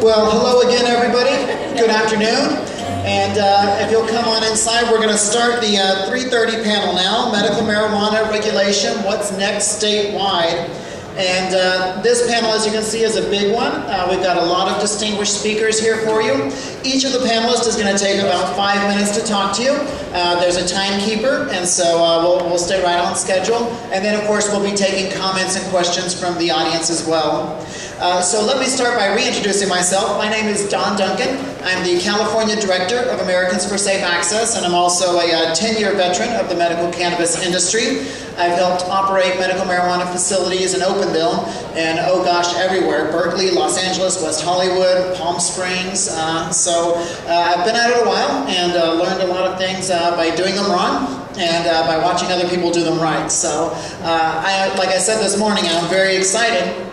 Well, hello again, everybody. Good afternoon. And if you'll come on inside, we're going to start the 3:30 panel now, Medical Marijuana Regulation, What's Next Statewide. And this panel, as you can see, is a big one. We've got a lot of distinguished speakers here for you. Each of the panelists is going to take about 5 minutes to talk to you. There's a timekeeper, and so we'll stay right on schedule. And then, of course, we'll be taking comments and questions from the audience as well. So let me start by reintroducing myself. My name is Duncan. I'm the California Director of Americans for Safe Access, and I'm also a 10-year veteran of the medical cannabis industry. I've helped operate medical marijuana facilities in Openville and, oh gosh, everywhere. Berkeley, Los Angeles, West Hollywood, Palm Springs. I've been at it a while and learned a lot of things by doing them wrong and by watching other people do them right. So like I said this morning, I'm very excited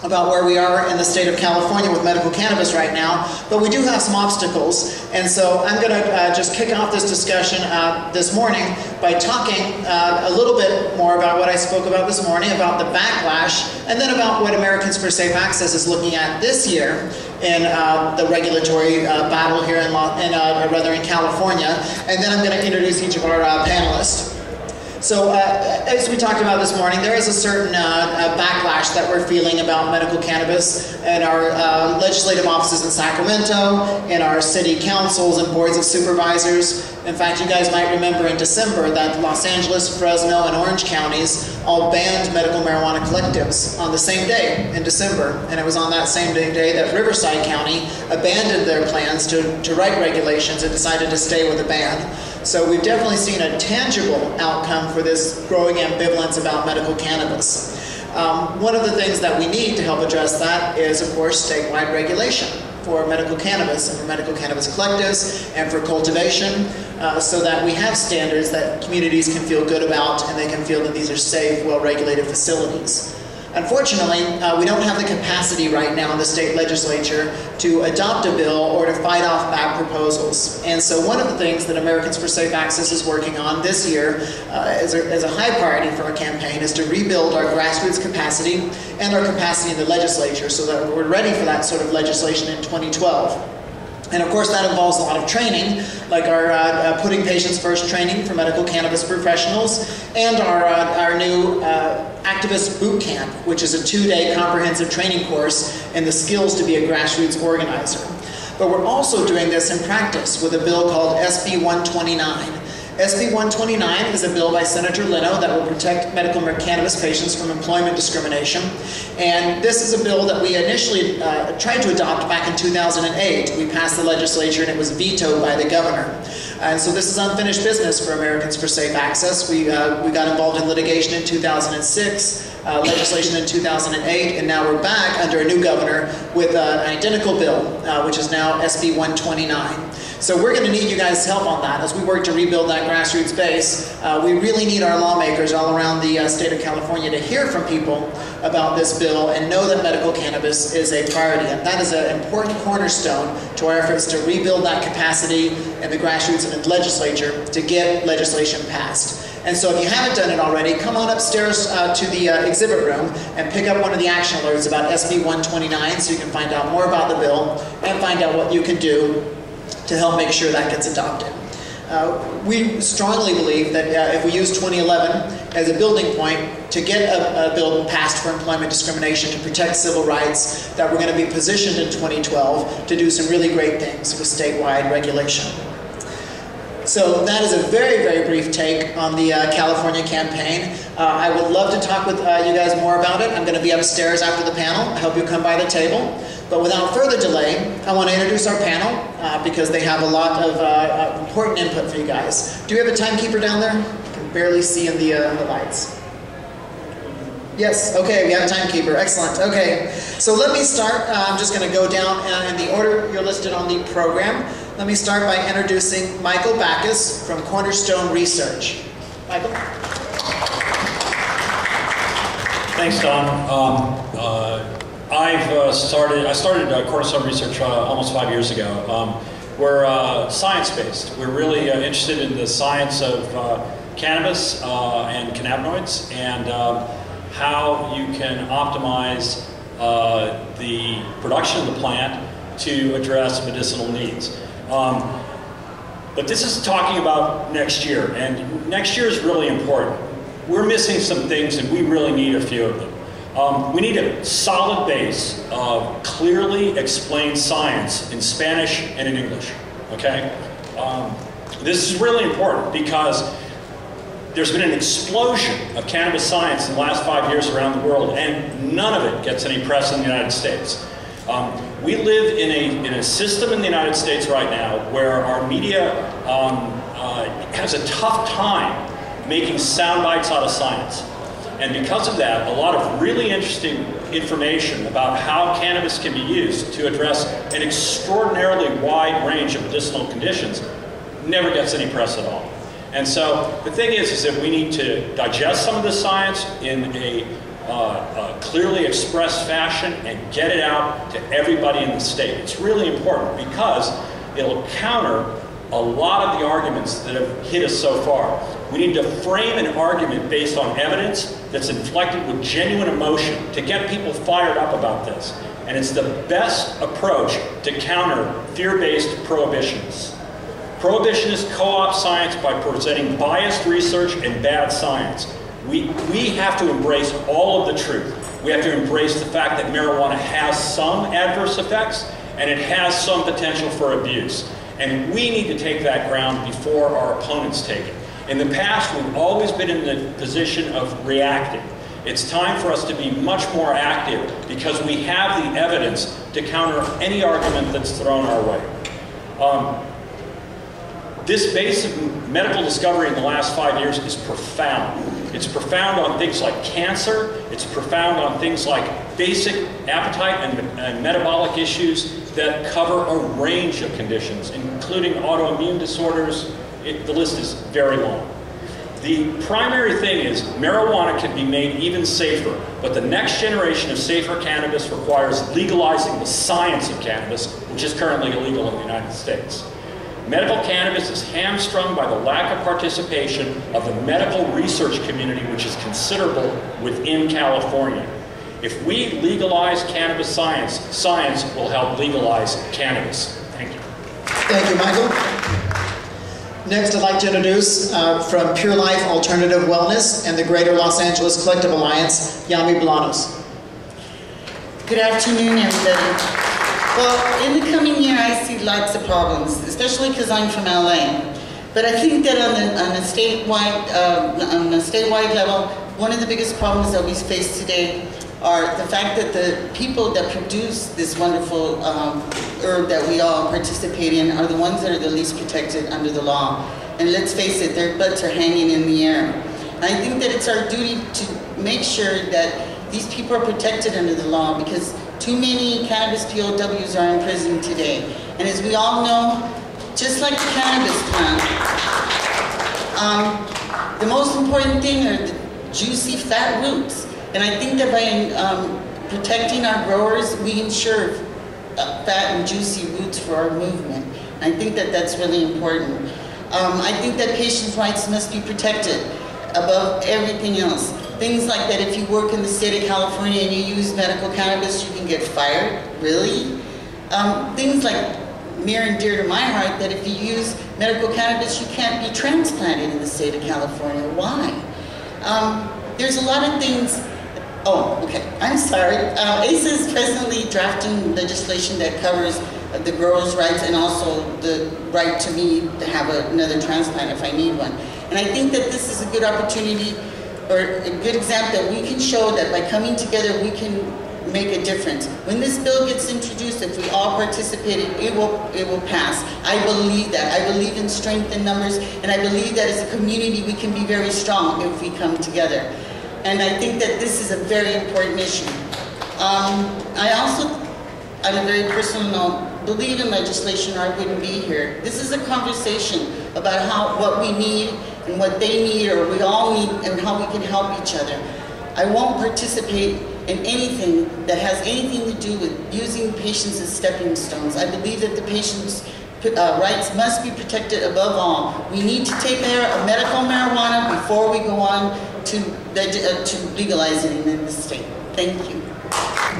about where we are in the state of California with medical cannabis right now, but we do have some obstacles, and so I'm going to just kick off this discussion this morning by talking a little bit more about what I spoke about this morning, about the backlash, and then about what Americans for Safe Access is looking at this year in the regulatory battle here in California, and then I'm going to introduce each of our panelists. So, as we talked about this morning, there is a certain backlash that we're feeling about medical cannabis in our legislative offices in Sacramento, in our city councils and boards of supervisors. In fact, you guys might remember in December that Los Angeles, Fresno, and Orange counties all banned medical marijuana collectives on the same day in December. And it was on that same day that Riverside County abandoned their plans to write regulations and decided to stay with a ban. So we've definitely seen a tangible outcome for this growing ambivalence about medical cannabis. One of the things that we need to help address that is, of course, statewide regulation for medical cannabis and for medical cannabis collectives and for cultivation, so that we have standards that communities can feel good about and they can feel that these are safe, well-regulated facilities. Unfortunately, we don't have the capacity right now in the state legislature to adopt a bill or to fight off bad proposals. And so one of the things that Americans for Safe Access is working on this year as a high priority for our campaign is to rebuild our grassroots capacity and our capacity in the legislature so that we're ready for that sort of legislation in 2012. And of course that involves a lot of training, like our Putting Patients First training for medical cannabis professionals, and our new Activist Boot Camp, which is a 2-day comprehensive training course in the skills to be a grassroots organizer. But we're also doing this in practice with a bill called SB 129. SB 129 is a bill by Senator Leno that will protect medical cannabis patients from employment discrimination. And this is a bill that we initially tried to adopt back in 2008. We passed the legislature and it was vetoed by the governor. And so this is unfinished business for Americans for Safe Access. We got involved in litigation in 2006, legislation in 2008, and now we're back under a new governor with an identical bill, which is now SB 129. So we're going to need you guys' help on that as we work to rebuild that grassroots base. We really need our lawmakers all around the state of California to hear from people about this bill and know that medical cannabis is a priority. And that is an important cornerstone to our efforts to rebuild that capacity in the grassroots and in the legislature to get legislation passed. And so if you haven't done it already, come on upstairs to the exhibit room and pick up one of the action alerts about SB 129 so you can find out more about the bill and find out what you can do to help make sure that gets adopted. We strongly believe that if we use 2011 as a building point to get a bill passed for employment discrimination to protect civil rights, that we're going to be positioned in 2012 to do some really great things with statewide regulation. So that is a very, very brief take on the California campaign. I would love to talk with you guys more about it. I'm going to be upstairs after the panel. I hope you'll come by the table. But without further delay, I want to introduce our panel because they have a lot of important input for you guys. Do we have a timekeeper down there? I can barely see in the lights. Yes, okay, we have a timekeeper. Excellent. Okay, so let me start. I'm just going to go down in the order you're listed on the program. Let me start by introducing Michael Backus from Cornerstone Research. Michael? Thanks, Don. I started Cornerstone Research almost 5 years ago. We're science-based. We're really interested in the science of cannabis and cannabinoids and how you can optimize the production of the plant to address medicinal needs. But this is talking about next year, and next year is really important. We're missing some things, and we really need a few of them. We need a solid base of clearly explained science in Spanish and in English, okay? This is really important because there's been an explosion of cannabis science in the last 5 years around the world, and none of it gets any press in the United States. We live in a system in the United States right now where our media has a tough time making sound bites out of science. And because of that, a lot of really interesting information about how cannabis can be used to address an extraordinarily wide range of medicinal conditions never gets any press at all. And so the thing is that we need to digest some of the science in a clearly expressed fashion and get it out to everybody in the state. It's really important because it'll counter a lot of the arguments that have hit us so far. We need to frame an argument based on evidence that's inflected with genuine emotion to get people fired up about this. And it's the best approach to counter fear-based prohibitionists. Prohibitionists co-opt science by presenting biased research and bad science. We have to embrace all of the truth. We have to embrace the fact that marijuana has some adverse effects and it has some potential for abuse. And we need to take that ground before our opponents take it. In the past, we've always been in the position of reacting. It's time for us to be much more active because we have the evidence to counter any argument that's thrown our way. This base of medical discovery in the last 5 years is profound. It's profound on things like cancer. It's profound on things like basic appetite and metabolic issues that cover a range of conditions, including autoimmune disorders. The list is very long. The primary thing is marijuana can be made even safer, but the next generation of safer cannabis requires legalizing the science of cannabis, which is currently illegal in the United States. Medical cannabis is hamstrung by the lack of participation of the medical research community, which is considerable within California. If we legalize cannabis science, science will help legalize cannabis. Thank you. Thank you, Michael. Next, I'd like to introduce from Pure Life Alternative Wellness and the Greater Los Angeles Collective Alliance, Yami Bolanos. Good afternoon, everybody. Well, in the coming year, I see lots of problems, especially because I'm from LA. But I think that on a statewide level, one of the biggest problems that we face today are the fact that the people that produce this wonderful herb that we all participate in are the ones that are the least protected under the law. And let's face it, their butts are hanging in the air. And I think that it's our duty to make sure that these people are protected under the law because too many cannabis POWs are in prison today. And as we all know, just like the cannabis plant, the most important thing are the juicy, fat roots. And I think that by protecting our growers, we ensure fat and juicy roots for our movement. I think that that's really important. I think that patients' rights must be protected above everything else. Things like that if you work in the state of California and you use medical cannabis, you can get fired. Really? Things like near and dear to my heart, that if you use medical cannabis, you can't be transplanted in the state of California. Why? There's a lot of things. Oh, okay, I'm sorry. ASA is presently drafting legislation that covers the growers' rights and also the right to me to have another transplant if I need one. And I think that this is a good opportunity or a good example that we can show that by coming together we can make a difference. When this bill gets introduced, if we all participate, it will pass. I believe that. I believe in strength in numbers, and I believe that as a community we can be very strong if we come together. And I think that this is a very important issue. I also, on a very personal note, believe in legislation or I wouldn't be here. This is a conversation about what we need and what they need or we all need and how we can help each other. I won't participate in anything that has anything to do with using patients as stepping stones. I believe that the patient's rights must be protected above all. We need to take care of medical marijuana before we go on to legalizing it in the state. Thank you.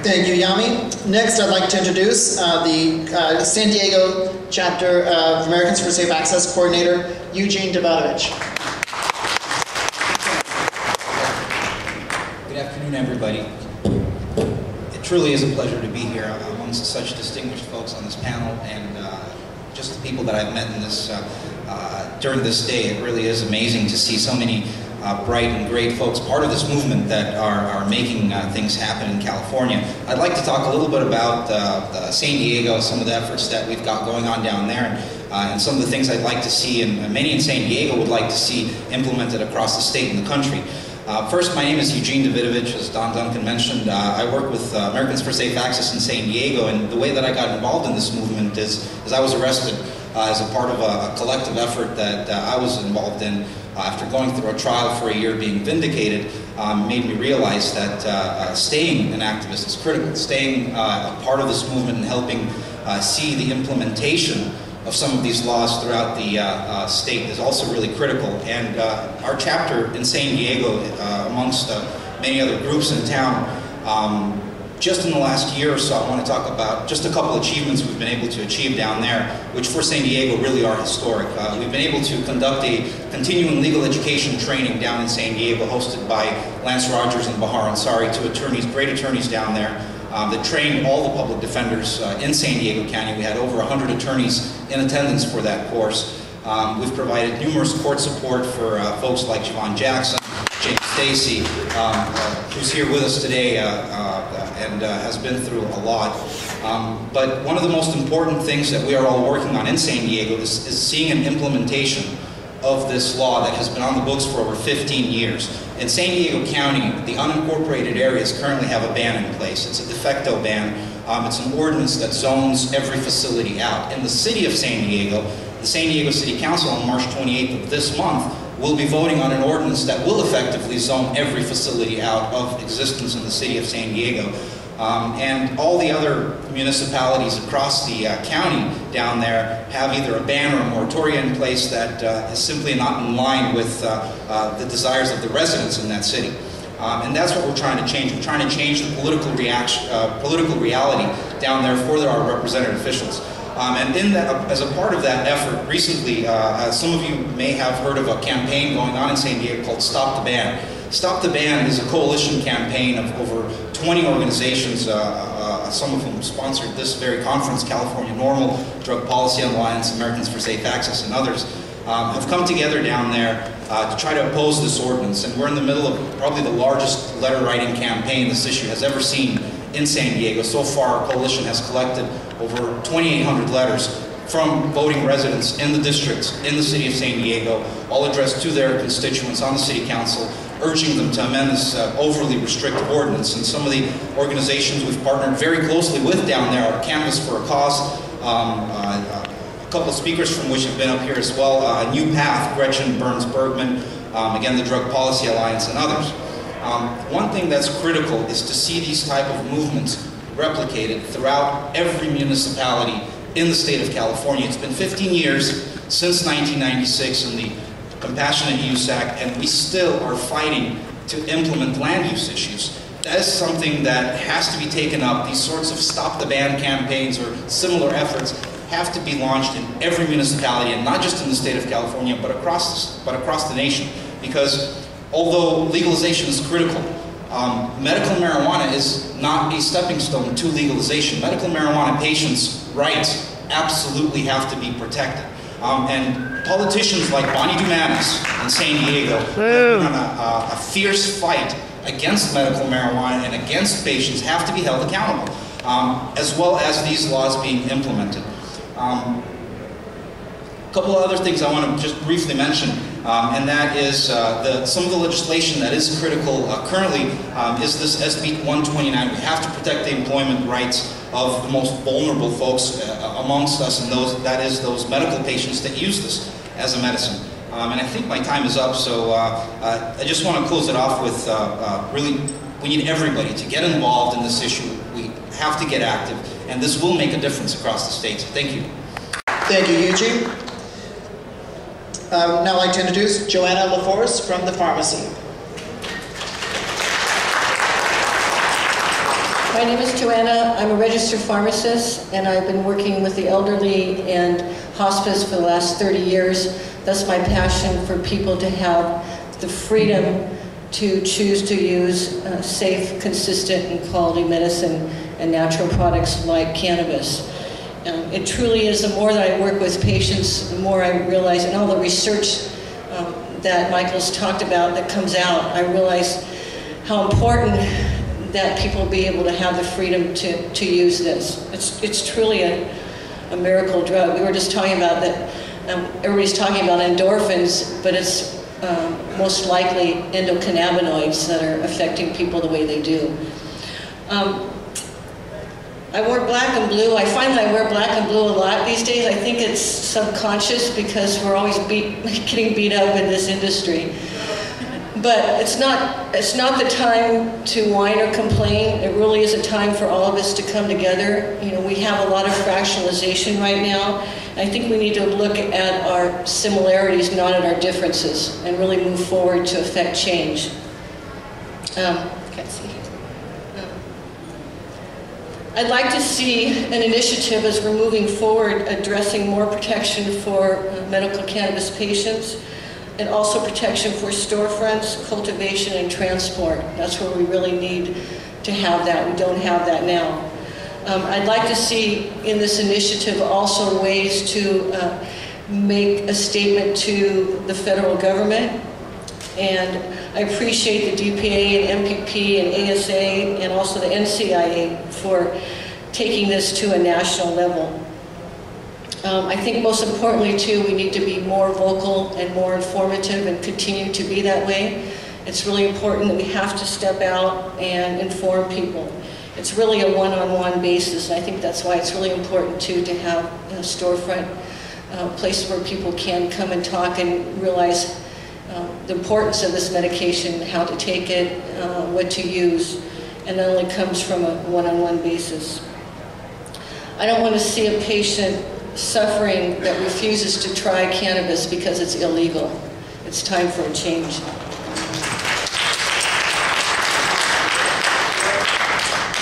Thank you, Yami. Next, I'd like to introduce the San Diego chapter of Americans for Safe Access coordinator, Eugene Daviovich. Good afternoon, everybody. It truly is a pleasure to be here amongst such distinguished folks on this panel, and just the people that I've met in this during this day. It really is amazing to see so many bright and great folks, part of this movement that are making things happen in California. I'd like to talk a little bit about San Diego, some of the efforts that we've got going on down there, and some of the things I'd like to see, and many in San Diego would like to see implemented across the state and the country. First, my name is Eugene Daviovich, as Duncan mentioned. I work with Americans for Safe Access in San Diego, and the way that I got involved in this movement is I was arrested as a part of a collective effort that I was involved in. After going through a trial for a year being vindicated, made me realize that staying an activist is critical. Staying a part of this movement and helping see the implementation of some of these laws throughout the state is also really critical. And our chapter in San Diego, amongst many other groups in town, just in the last year or so, I want to talk about just a couple achievements we've been able to achieve down there, which for San Diego really are historic. We've been able to conduct a continuing legal education training down in San Diego, hosted by Lance Rogers and Bahar Ansari, two attorneys, great attorneys down there, that trained all the public defenders in San Diego County. We had over 100 attorneys in attendance for that course. We've provided numerous court support for folks like Joann Jackson, James Stacy, who's here with us today and has been through a lot. But one of the most important things that we are all working on in San Diego is seeing an implementation of this law that has been on the books for over 15 years. In San Diego County, the unincorporated areas currently have a ban in place. It's a de facto ban. It's an ordinance that zones every facility out. In the city of San Diego, the San Diego City Council on March 28th of this month will be voting on an ordinance that will effectively zone every facility out of existence in the city of San Diego. And all the other municipalities across the county down there have either a ban or a moratorium in place that is simply not in line with the desires of the residents in that city. And that's what we're trying to change. We're trying to change the political reality down there for our represented officials. And in that, as a part of that effort, recently, some of you may have heard of a campaign going on in San Diego called Stop the Ban. Stop the Ban is a coalition campaign of over 20 organizations, some of whom sponsored this very conference, California Normal, Drug Policy Alliance, Americans for Safe Access, and others, have come together down there to try to oppose this ordinance. And we're in the middle of probably the largest letter-writing campaign this issue has ever seen in San Diego. So far, our coalition has collected over 2,800 letters from voting residents in the districts in the city of San Diego, all addressed to their constituents on the city council, urging them to amend this overly restrictive ordinance. And some of the organizations we've partnered very closely with down there are Canvas for a Cause, a couple of speakers from which have been up here as well, New Path, Gretchen Burns-Bergman, again the Drug Policy Alliance, and others. One thing that's critical is to see these type of movements replicated throughout every municipality in the state of California. It's been 15 years since 1996 in the Compassionate Use Act, and we still are fighting to implement land use issues. That is something that has to be taken up. These sorts of Stop the Ban campaigns or similar efforts have to be launched in every municipality, and not just in the state of California, but across the nation. Because although legalization is critical, medical marijuana is not a stepping stone to legalization. Medical marijuana patients' rights absolutely have to be protected. And politicians like Bonnie Dumanis in San Diego have been on a fierce fight against medical marijuana and against patients have to be held accountable, as well as these laws being implemented. A couple of other things I want to just briefly mention, and that is some of the legislation that is critical currently is this SB 129. We have to protect the employment rights of the most vulnerable folks amongst us, and those medical patients that use this as a medicine. And I think my time is up, so I just want to close it off with really, we need everybody to get involved in this issue. We have to get active, and this will make a difference across the state. So thank you. Thank you, Eugene. Now I'd like to introduce Joann LaForce from the pharmacy. My name is Joanna. I'm a registered pharmacist, and I've been working with the elderly and hospice for the last 30 years. That's my passion, for people to have the freedom to choose to use safe, consistent, and quality medicine and natural products like cannabis. It truly is, the more that I work with patients, the more I realize, and all the research that Michael's talked about that comes out, I realize how important that people be able to have the freedom to use this. It's truly a miracle drug. We were just talking about that, everybody's talking about endorphins, but it's most likely endocannabinoids that are affecting people the way they do. I wear black and blue. I find that I wear black and blue a lot these days. I think it's subconscious because we're always getting beat up in this industry. But it's not the time to whine or complain. It really is a time for all of us to come together. You know, we have a lot of fractionalization right now. I think we need to look at our similarities, not at our differences, and really move forward to affect change. Can't see. I'd like to see an initiative as we're moving forward addressing more protection for medical cannabis patients, and also protection for storefronts, cultivation, and transport. That's where we really need to have that. We don't have that now. I'd like to see in this initiative also ways to make a statement to the federal government. And I appreciate the DPA and MPP and ASA and also the NCIA for taking this to a national level. I think most importantly too, we need to be more vocal and more informative and continue to be that way. It's really important that we have to step out and inform people. It's really a one-on-one basis, and I think that's why it's really important too to have a storefront, places where people can come and talk and realize the importance of this medication, how to take it, what to use, and that only comes from a one-on-one basis. I don't want to see a patient suffering that refuses to try cannabis because it's illegal. It's time for a change.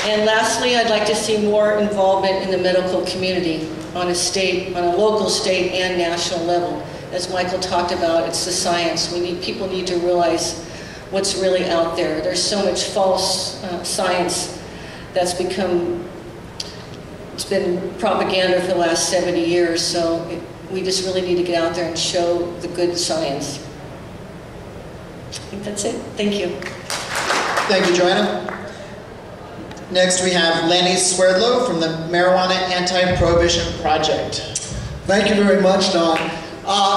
And lastly, I'd like to see more involvement in the medical community on a local, state, and national level. As Michael talked about, it's the science. People need to realize what's really out there. There's so much false science that's it's been propaganda for the last 70 years, so we just really need to get out there and show the good science. I think that's it. Thank you. Thank you, Joanna. Next we have Lanny Swerdlow from the Marijuana Anti-Prohibition Project. Thank you very much, Don.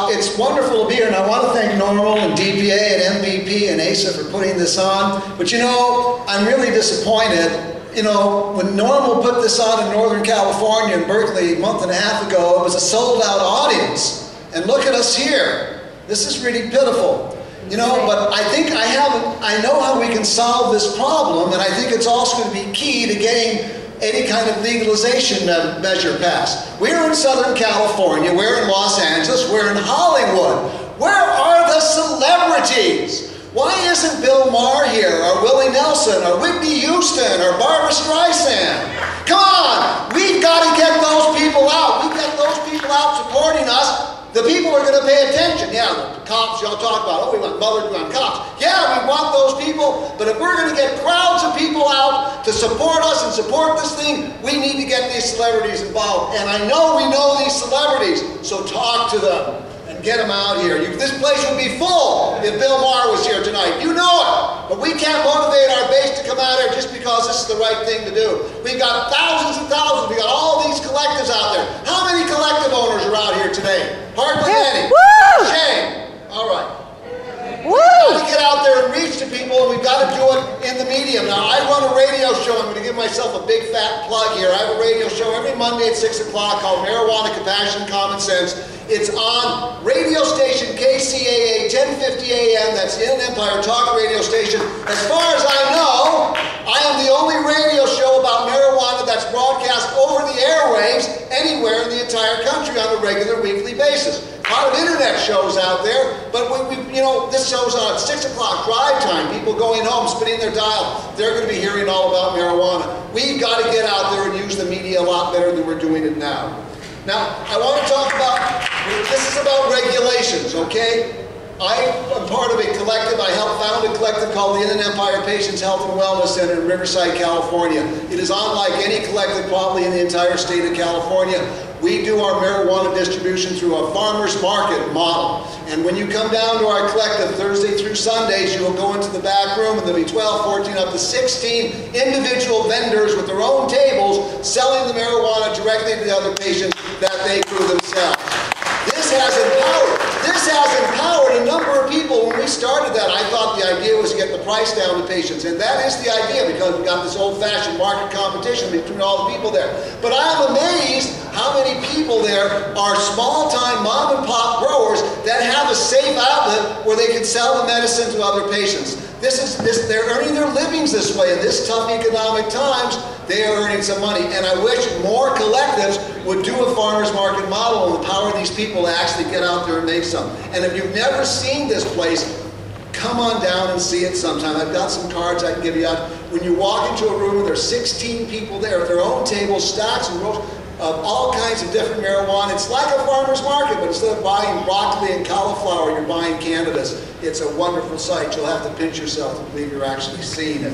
It's wonderful to be here, and I want to thank Normal and DPA and MPP and ASA for putting this on. But you know, I'm really disappointed. You know, when Normal put this on in Northern California in Berkeley a month and a half ago, it was a sold-out audience. And look at us here. This is really pitiful. You know, but I think I know how we can solve this problem, and I think it's also going to be key to getting any kind of legalization measure passed. We're in Southern California, we're in Los Angeles, we're in Hollywood. Where are the celebrities? Why isn't Bill Maher here, or Willie Nelson, or Whitney Houston, or Barbara Streisand? Come on, we've got to get those people out. We've got those people out supporting us. The people are going to pay attention. Yeah, the cops, y'all talk about, oh, we want mothers, we want cops. Yeah, we want those people, but if we're going to get crowds of people out to support us and support this thing, we need to get these celebrities involved. And I know we know these celebrities, so talk to them and get them out here. This place would be full if Bill Maher was here tonight. You know it, but we can't motivate our base to come out here just because this is the right thing to do. We've got thousands and thousands. We've got all these collectives out there. How many collective owners are out here today? Hardly any. Woo! Shame. All right. Woo! We've got to get out there and reach to people, and we've got to do it in the medium. Now, I run a radio show. I'm going to give myself a big fat plug here. I have a radio show every Monday at 6 o'clock called Marijuana, Compassion, Common Sense. It's on radio station KCAA 1050 AM. That's the Inland Empire Talk radio station. As far as I know, I am the only radio show about marijuana that's broadcast over the airwaves anywhere in the entire country. country on a regular weekly basis. A lot of internet shows out there, but this show's on at 6 o'clock drive time. People going home, spinning their dial. They're going to be hearing all about marijuana. We've got to get out there and use the media a lot better than we're doing it now. Now, I want to talk about, this is about regulations, okay? I am part of a collective. I helped found a collective called the Inland Empire Patients Health and Wellness Center in Riverside, California. It is unlike any collective probably in the entire state of California. We do our marijuana distribution through a farmer's market model. And when you come down to our collective Thursday through Sundays, you will go into the back room and there'll be 12, 14, up to 16 individual vendors with their own tables selling the marijuana directly to the other patients that they grew themselves. This has empowered a number of people. When we started that, I thought the idea was to get the price down to patients. And that is the idea, because we've got this old-fashioned market competition between all the people there. But I'm amazed how many people there are small-time mom-and-pop growers that have a safe outlet where they can sell the medicine to other patients. They're earning their livings this way. In this tough economic times, they are earning some money. And I wish more collectives would do a farmer's market model and empower these people to actually get out there and make some. And if you've never seen this place, come on down and see it sometime. I've got some cards I can give you out. When you walk into a room and there's 16 people there at their own tables, stacks and rows of all kinds of different marijuana. It's like a farmer's market, but instead of buying broccoli and cauliflower, you're buying cannabis. It's a wonderful sight. You'll have to pinch yourself to believe you're actually seeing it.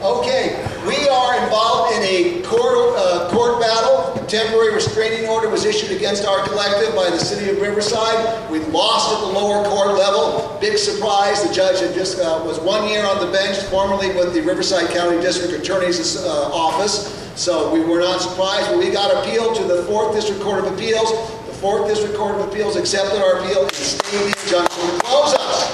Okay, we are involved in a court battle. A temporary restraining order was issued against our collective by the city of Riverside. We lost at the lower court level. Big surprise, the judge had just was 1 year on the bench, formerly with the Riverside County District Attorney's Office. So we were not surprised, but we got appealed to the 4th District Court of Appeals. The 4th District Court of Appeals accepted our appeal and stayed the injunction to close us.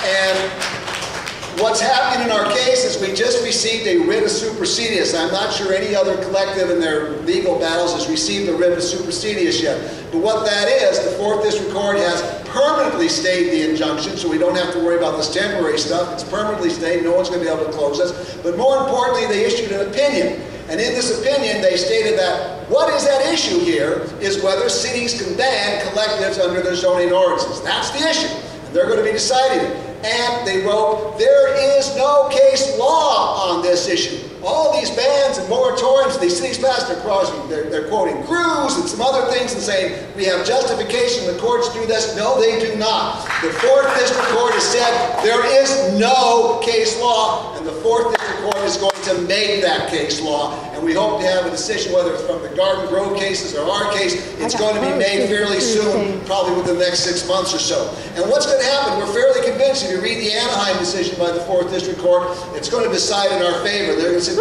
And what's happening in our case is we just received a writ of supersedious. I'm not sure any other collective in their legal battles has received a writ of supersedious yet. But what that is, the 4th District Court has permanently stayed the injunction, so we don't have to worry about this temporary stuff. It's permanently stayed. No one's going to be able to close us. But more importantly, they issued an opinion. And in this opinion, they stated that what is at issue here is whether cities can ban collectives under their zoning ordinances. That's the issue. And they're going to be deciding it. And they wrote, there is no case law on this issue. All these bans and moratoriums these cities passed, they're quoting Cruz and some other things and saying, we have justification, the courts do this. No, they do not. The 4th District Court has said there is no case law, and the 4th District Court is going to make that case law. And we hope to have a decision, whether it's from the Garden Grove cases or our case. It's going to be made fairly soon, probably within the next 6 months or so. And what's going to happen, we're fairly convinced, if you read the Anaheim decision by the 4th District Court, it's going to decide in our favor. They're going to say,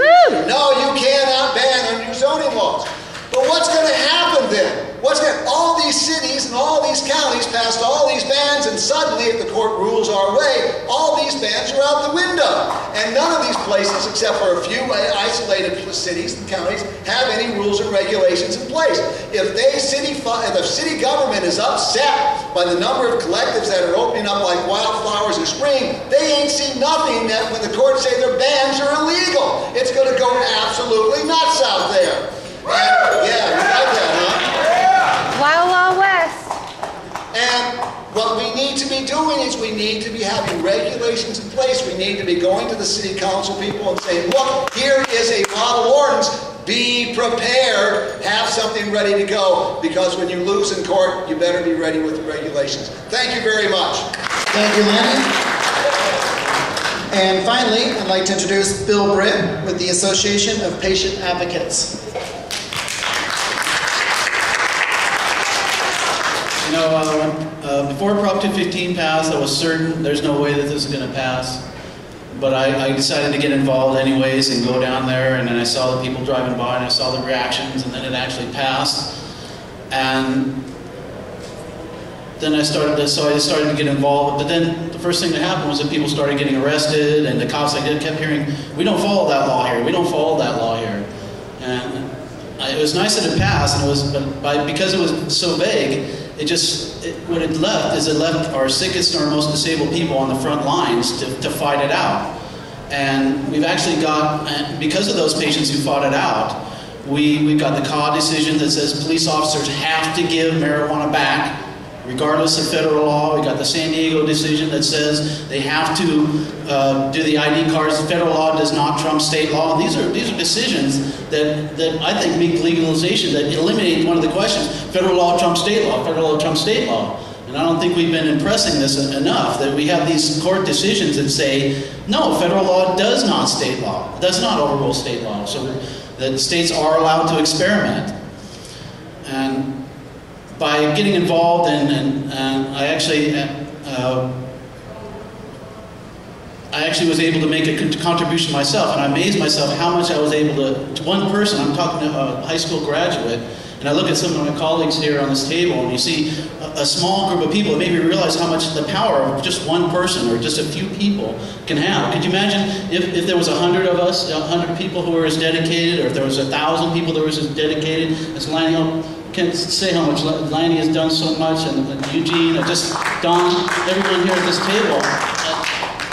no, you cannot ban under your zoning laws. But what's going to happen then? All these cities and all these counties passed all these bans, and suddenly, if the court rules our way, all these bans are out the window. And none of these places, except for a few isolated cities and counties, have any rules and regulations in place. If the city government is upset by the number of collectives that are opening up like wildflowers in spring, they ain't seen nothing that when the courts say their bans are illegal. It's going to go absolutely nuts out there. And, yeah, you got that, huh? Wild Wild West. And what we need to be doing is we need to be having regulations in place. We need to be going to the city council people and saying, look, here is a model ordinance. Be prepared. Have something ready to go. Because when you lose in court, you better be ready with the regulations. Thank you very much. Thank you, Lanny. And finally, I'd like to introduce Bill Britt with the Association of Patient Advocates. You know, before Prop 215 passed, I was certain there's no way that this is going to pass. But I decided to get involved anyways and go down there, and then I saw the people driving by and I saw the reactions, and then it actually passed. And then I started to get involved. But then the first thing that happened was that people started getting arrested, and the cops kept hearing, we don't follow that law here, we don't follow that law here. And it was nice that it passed, and because it was so vague, what it left our sickest and our most disabled people on the front lines to fight it out. And we've actually got, because of those patients who fought it out, We've got the CAW decision that says police officers have to give marijuana back, regardless of federal law. We got the San Diego decision that says they have to do the ID cards. Federal law does not trump state law. And these are decisions that I think make legalization, that eliminate one of the questions. Federal law trumps state law. Federal law trumps state law. And I don't think we've been impressing this enough, that we have these court decisions that say, no, federal law does not state law, does not overrule state law. So that states are allowed to experiment. And by getting involved and I actually was able to make a contribution myself, and I amazed myself how much I was able to one person, I'm talking to a high school graduate, and I look at some of my colleagues here on this table, and you see a small group of people. It made me realize how much the power of just one person or just a few people can have. Could you imagine if there was 100 of us, 100 people who were as dedicated, or if there was 1,000 people that were as dedicated as Lanny? Can't say how much Lanny has done so much, and Eugene, and just Don, everyone here at this table.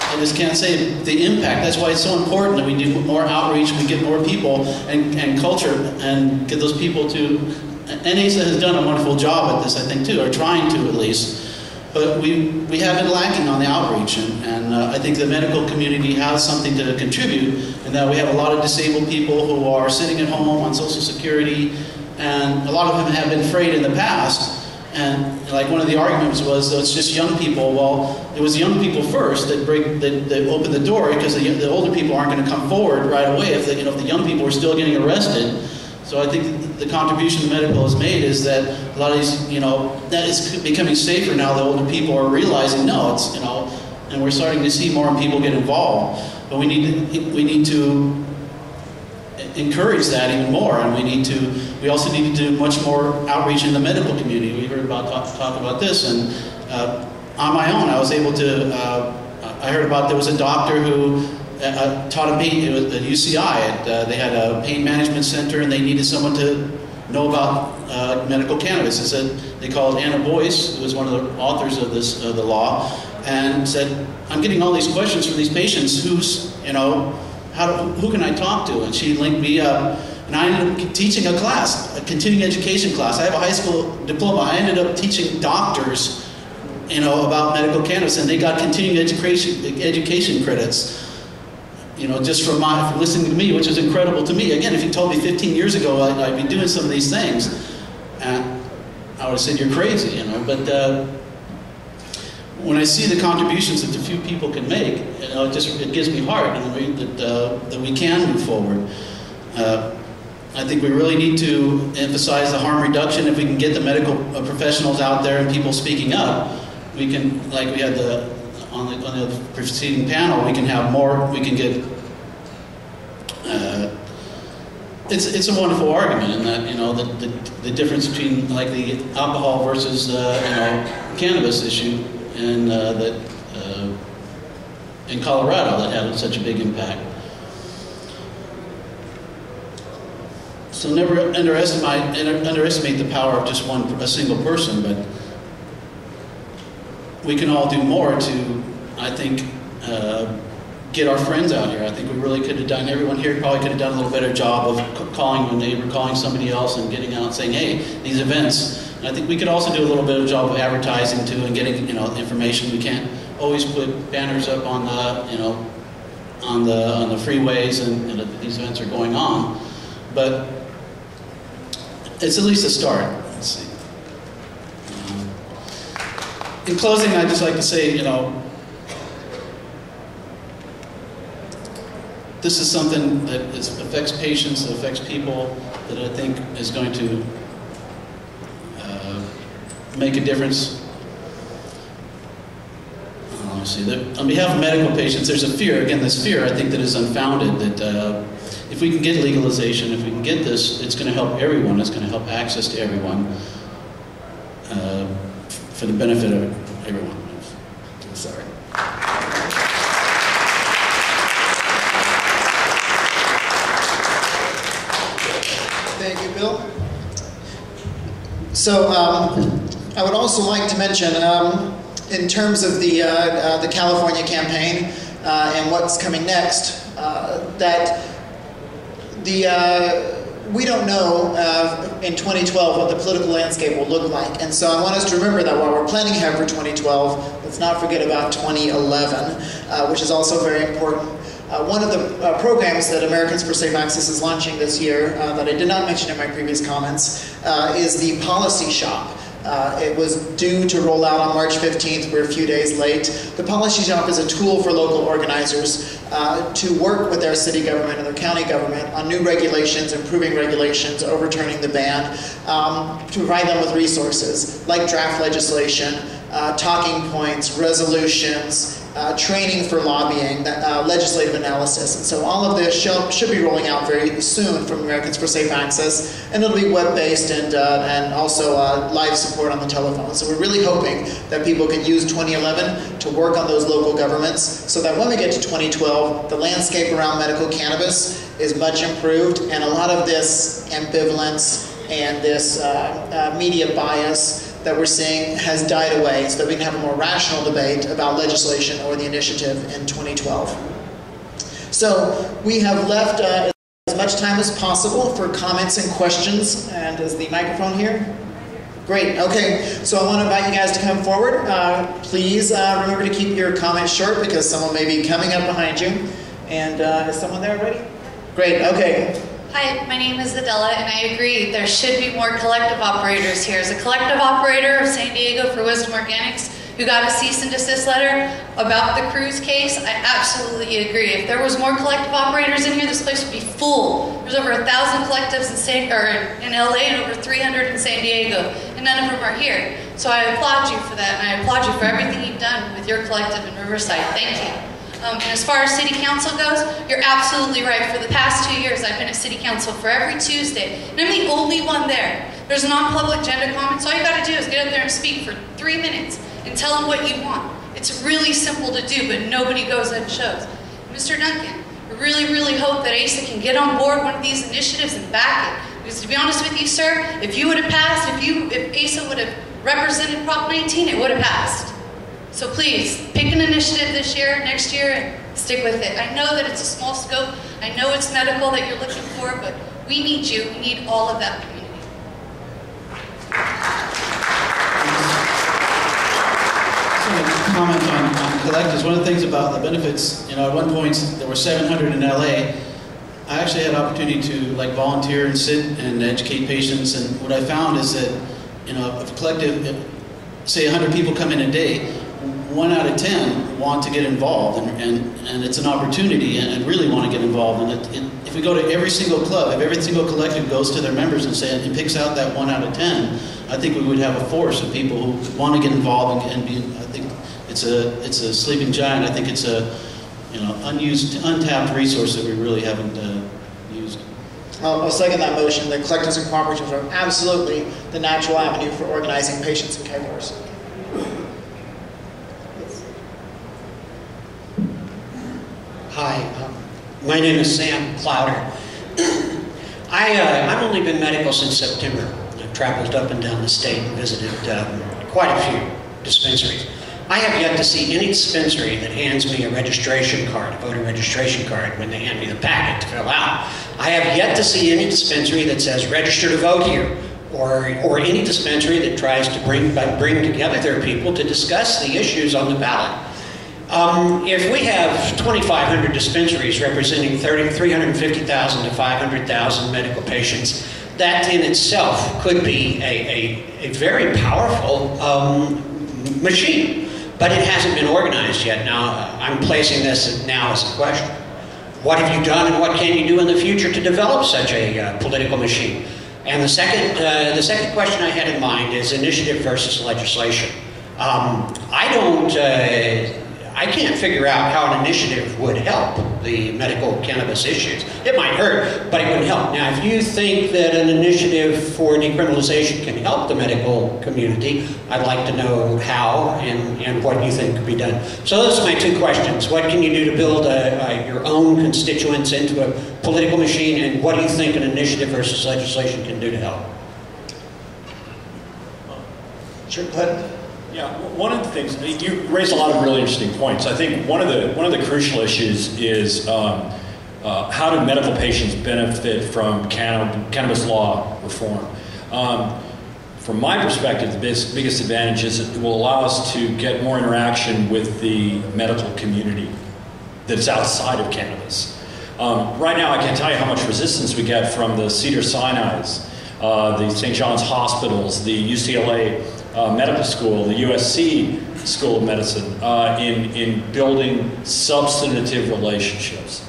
I just can't say the impact. That's why it's so important that we do more outreach, we get more people and culture, and get those people to. NASA has done a wonderful job at this, I think, too, or trying to at least. But we have been lacking on the outreach, and I think the medical community has something to contribute, in that we have a lot of disabled people who are sitting at home on Social Security, and a lot of them have been afraid in the past. And like one of the arguments was, it's just young people. Well, it was young people first that opened the door, because the older people aren't going to come forward right away if the young people are still getting arrested. So I think the contribution medical has made is that a lot of these, that is becoming safer now. The older people are realizing, no, it's, and we're starting to see more people get involved. But we need to encourage that even more, and we also need to do much more outreach in the medical community. We heard about talk about this, and on my own, I was able to. I heard about there was a doctor who taught a pain. It was at UCI. They had a pain management center, and they needed someone to know about medical cannabis. They called Anna Boyce, who was one of the authors of this the law, and said, "I'm getting all these questions from these patients. Who can I talk to?" And she linked me up, and I ended up teaching a class, a continuing education class. I have a high school diploma. I ended up teaching doctors, about medical cannabis, and they got continuing education credits, just from listening to me, which is incredible to me. Again, if you told me 15 years ago I'd be doing some of these things, I would have said you're crazy, But when I see the contributions that a few people can make, it gives me heart, that we can move forward. I think we really need to emphasize the harm reduction. If we can get the medical professionals out there and people speaking up, we can, like we had on the preceding panel, we can have more. We can get. It's a wonderful argument in that the difference between like the alcohol versus cannabis issue. And in Colorado that had such a big impact. So never underestimate the power of just a single person, but we can all do more to, I think, get our friends out here. I think we really could have done, everyone here probably could have done a little better job of calling a neighbor, calling somebody else, and getting out and saying, hey, these events. I think we could also do a little bit of a job of advertising too, and getting information. We can't always put banners up on the freeways and these events are going on, but it's at least a start. Let's see. In closing, I'd just like to say, this is something that affects patients, that affects people, that I think is going to make a difference. Let's see. On behalf of medical patients, there's a fear, again, this fear I think that is unfounded, that if we can get legalization, if we can get this, it's going to help everyone, it's going to help access to everyone, for the benefit of everyone. I'm sorry. Thank you, Bill. So I would also like to mention, in terms of the California campaign and what's coming next, that we don't know in 2012 what the political landscape will look like. And so I want us to remember that while we're planning ahead for 2012, let's not forget about 2011, which is also very important. One of the programs that Americans for Safe Access is launching this year that I did not mention in my previous comments is the Policy Shop. It was due to roll out on March 15th. We're a few days late. The Policy Shop is a tool for local organizers to work with their city government and their county government on new regulations, improving regulations, overturning the ban, to provide them with resources like draft legislation, talking points, resolutions, training for lobbying, legislative analysis. And so all of this should be rolling out very soon from Americans for Safe Access, and it'll be web-based and also live support on the telephone. So we're really hoping that people can use 2011 to work on those local governments so that when we get to 2012, the landscape around medical cannabis is much improved, and a lot of this ambivalence and this media bias that we're seeing has died away, so that we can have a more rational debate about legislation or the initiative in 2012. So we have left as much time as possible for comments and questions. And is the microphone here? Great, okay. So I want to invite you guys to come forward. Please remember to keep your comments short because someone may be coming up behind you. And is someone there already? Great, okay. Hi, my name is Adela, and I agree there should be more collective operators here. As a collective operator of San Diego for Wisdom Organics, who got a cease and desist letter about the Cruz case, I absolutely agree. If there was more collective operators in here, this place would be full. There's over 1,000 collectives in LA and over 300 in San Diego, and none of them are here. So I applaud you for that, and I applaud you for everything you've done with your collective in Riverside. Thank you. And as far as City Council goes, you're absolutely right. For the past 2 years, I've been at City Council for every Tuesday, and I'm the only one there. There's non-public agenda comments. All you got to do is get up there and speak for 3 minutes and tell them what you want. It's really simple to do, but nobody goes and shows. Mr. Duncan, I really, really hope that ASA can get on board one of these initiatives and back it. Because to be honest with you, sir, if you would have passed, if ASA would have represented Prop 19, it would have passed. So please, pick an initiative this year, next year, and stick with it. I know that it's a small scope. I know it's medical that you're looking for, but we need you. We need all of that community. Comment on collectives. One of the things about the benefits, at one point there were 700 in LA. I actually had an opportunity to volunteer and sit and educate patients, and what I found is that if a collective, say 100 people come in a day, 1 out of 10 want to get involved, and it's an opportunity and really want to get involved. And if we go to every single club, if every single collective goes to their members and picks out that 1 out of 10, I think we would have a force of people who want to get involved and be. I think it's a sleeping giant. I think it's a unused, untapped resource that we really haven't used. I'll second that motion. The collectives and cooperatives are absolutely the natural avenue for organizing patients and caregivers. Hi, my name is Sam Clowder. I've only been medical since September. I've traveled up and down the state and visited quite a few dispensaries. I have yet to see any dispensary that hands me a registration card, a voter registration card, when they hand me the packet to fill out. I have yet to see any dispensary that says register to vote here, or any dispensary that tries to bring together their people to discuss the issues on the ballot. If we have 2,500 dispensaries representing 350,000 to 500,000 medical patients, that in itself could be a very powerful machine, but it hasn't been organized yet. Now, I'm placing this now as a question. What have you done and what can you do in the future to develop such a political machine? And the second question I had in mind is initiative versus legislation. I can't figure out how an initiative would help the medical cannabis issues. It might hurt, but it would help. Now, if you think that an initiative for decriminalization can help the medical community, I'd like to know how and what you think could be done. So those are my 2 questions. What can you do to build your own constituents into a political machine, and what do you think an initiative versus legislation can do to help? Sure, go ahead. Yeah, one of the things, you raised a lot of really interesting points. I think one of the crucial issues is how do medical patients benefit from cannabis law reform? From my perspective, the biggest advantage is it will allow us to get more interaction with the medical community that's outside of cannabis. Right now, I can't tell you how much resistance we get from the Cedars-Sinai's, the St. John's hospitals, the UCLA Medical School, the USC School of Medicine, in building substantive relationships.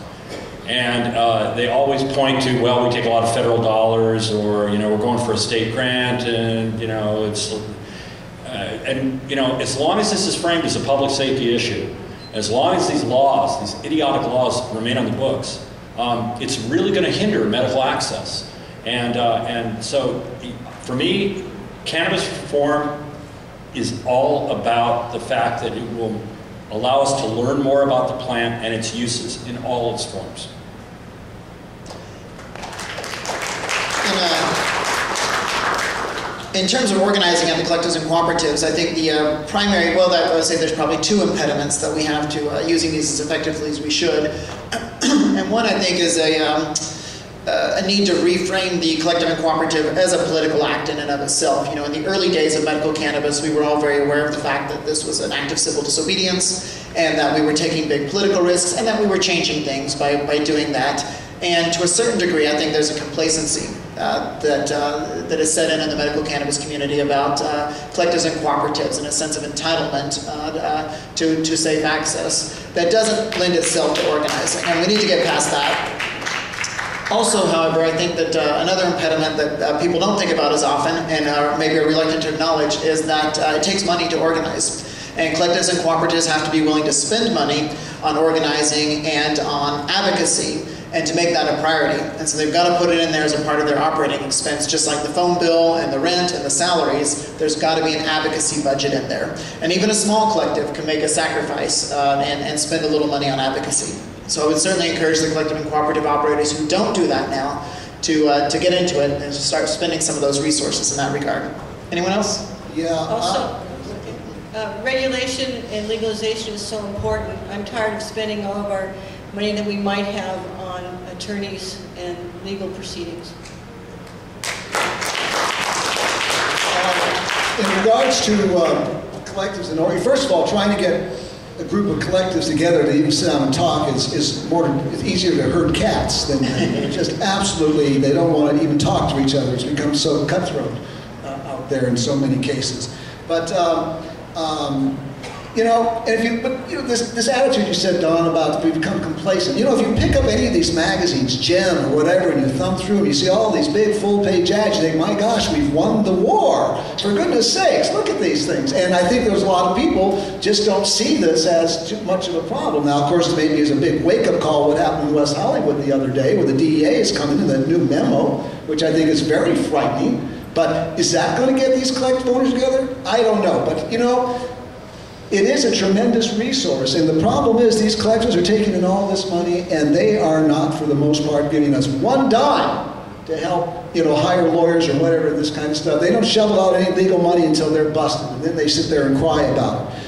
And they always point to, well, we take a lot of federal dollars, or, you know, we're going for a state grant, and, you know, it's, as long as this is framed as a public safety issue, as long as these laws, these idiotic laws, remain on the books, it's really going to hinder medical access. And so, for me, cannabis reform is all about the fact that it will allow us to learn more about the plant and its uses in all its forms. In terms of organizing at the collectives and cooperatives, I think the primary, well, I would say there's probably two impediments that we have to using these as effectively as we should. And one, I think, is a need to reframe the collective and cooperative as a political act in and of itself. You know, in the early days of medical cannabis, we were all very aware of the fact that this was an act of civil disobedience, and that we were taking big political risks, and that we were changing things by doing that. And to a certain degree, I think there's a complacency that is set in the medical cannabis community about collectives and cooperatives, and a sense of entitlement to safe access that doesn't lend itself to organizing, and we need to get past that. Also, however, I think that another impediment that people don't think about as often, and maybe are reluctant to acknowledge, is that it takes money to organize. And collectives and cooperatives have to be willing to spend money on organizing and on advocacy, and to make that a priority. And so they've got to put it in there as a part of their operating expense, just like the phone bill and the rent and the salaries. There's got to be an advocacy budget in there. And even a small collective can make a sacrifice and spend a little money on advocacy. So I would certainly encourage the collective and cooperative operators who don't do that now to get into it and start spending some of those resources in that regard. Anyone else? Yeah. Also, regulation and legalization is so important. I'm tired of spending all of our money that we might have on attorneys and legal proceedings. In regards to collectives and first of all, trying to get a group of collectives together to even sit down and talk is easier to herd cats than just absolutely, they don't want to even talk to each other. It's become so cutthroat out there in so many cases. But you know, this attitude you said, Don, about we become complacent. You know, if you pick up any of these magazines, Gem or whatever, and you thumb through them, you see all these big full-page ads, you think, my gosh, we've won the war. For goodness sakes, look at these things. And I think there's a lot of people just don't see this as too much of a problem. Now, of course, maybe it's a big wake-up call what happened in West Hollywood the other day, where the DEA is coming in, that new memo, which I think is very frightening. But is that going to get these collective owners together? I don't know. But, you know, it is a tremendous resource, and the problem is these collectives are taking in all this money, and they are not, for the most part, giving us one dime to help, you know, hire lawyers or whatever, this kind of stuff. They don't shovel out any legal money until they're busted, and then they sit there and cry about it.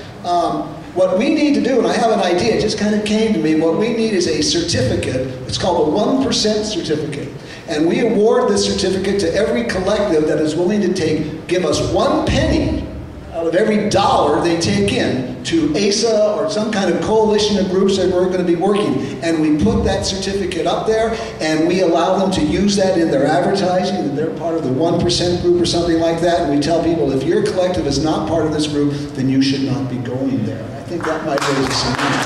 What we need to do, and I have an idea, it just kind of came to me, what we need is a certificate. It's called a 1% certificate. And we award this certificate to every collective that is willing to give us 1 penny out of every dollar they take in to ASA or some kind of coalition of groups that we're going to be working. And we put that certificate up there, and we allow them to use that in their advertising, and they're part of the 1% group or something like that. And we tell people, if your collective is not part of this group, then you should not be going there. I think that might raise some money.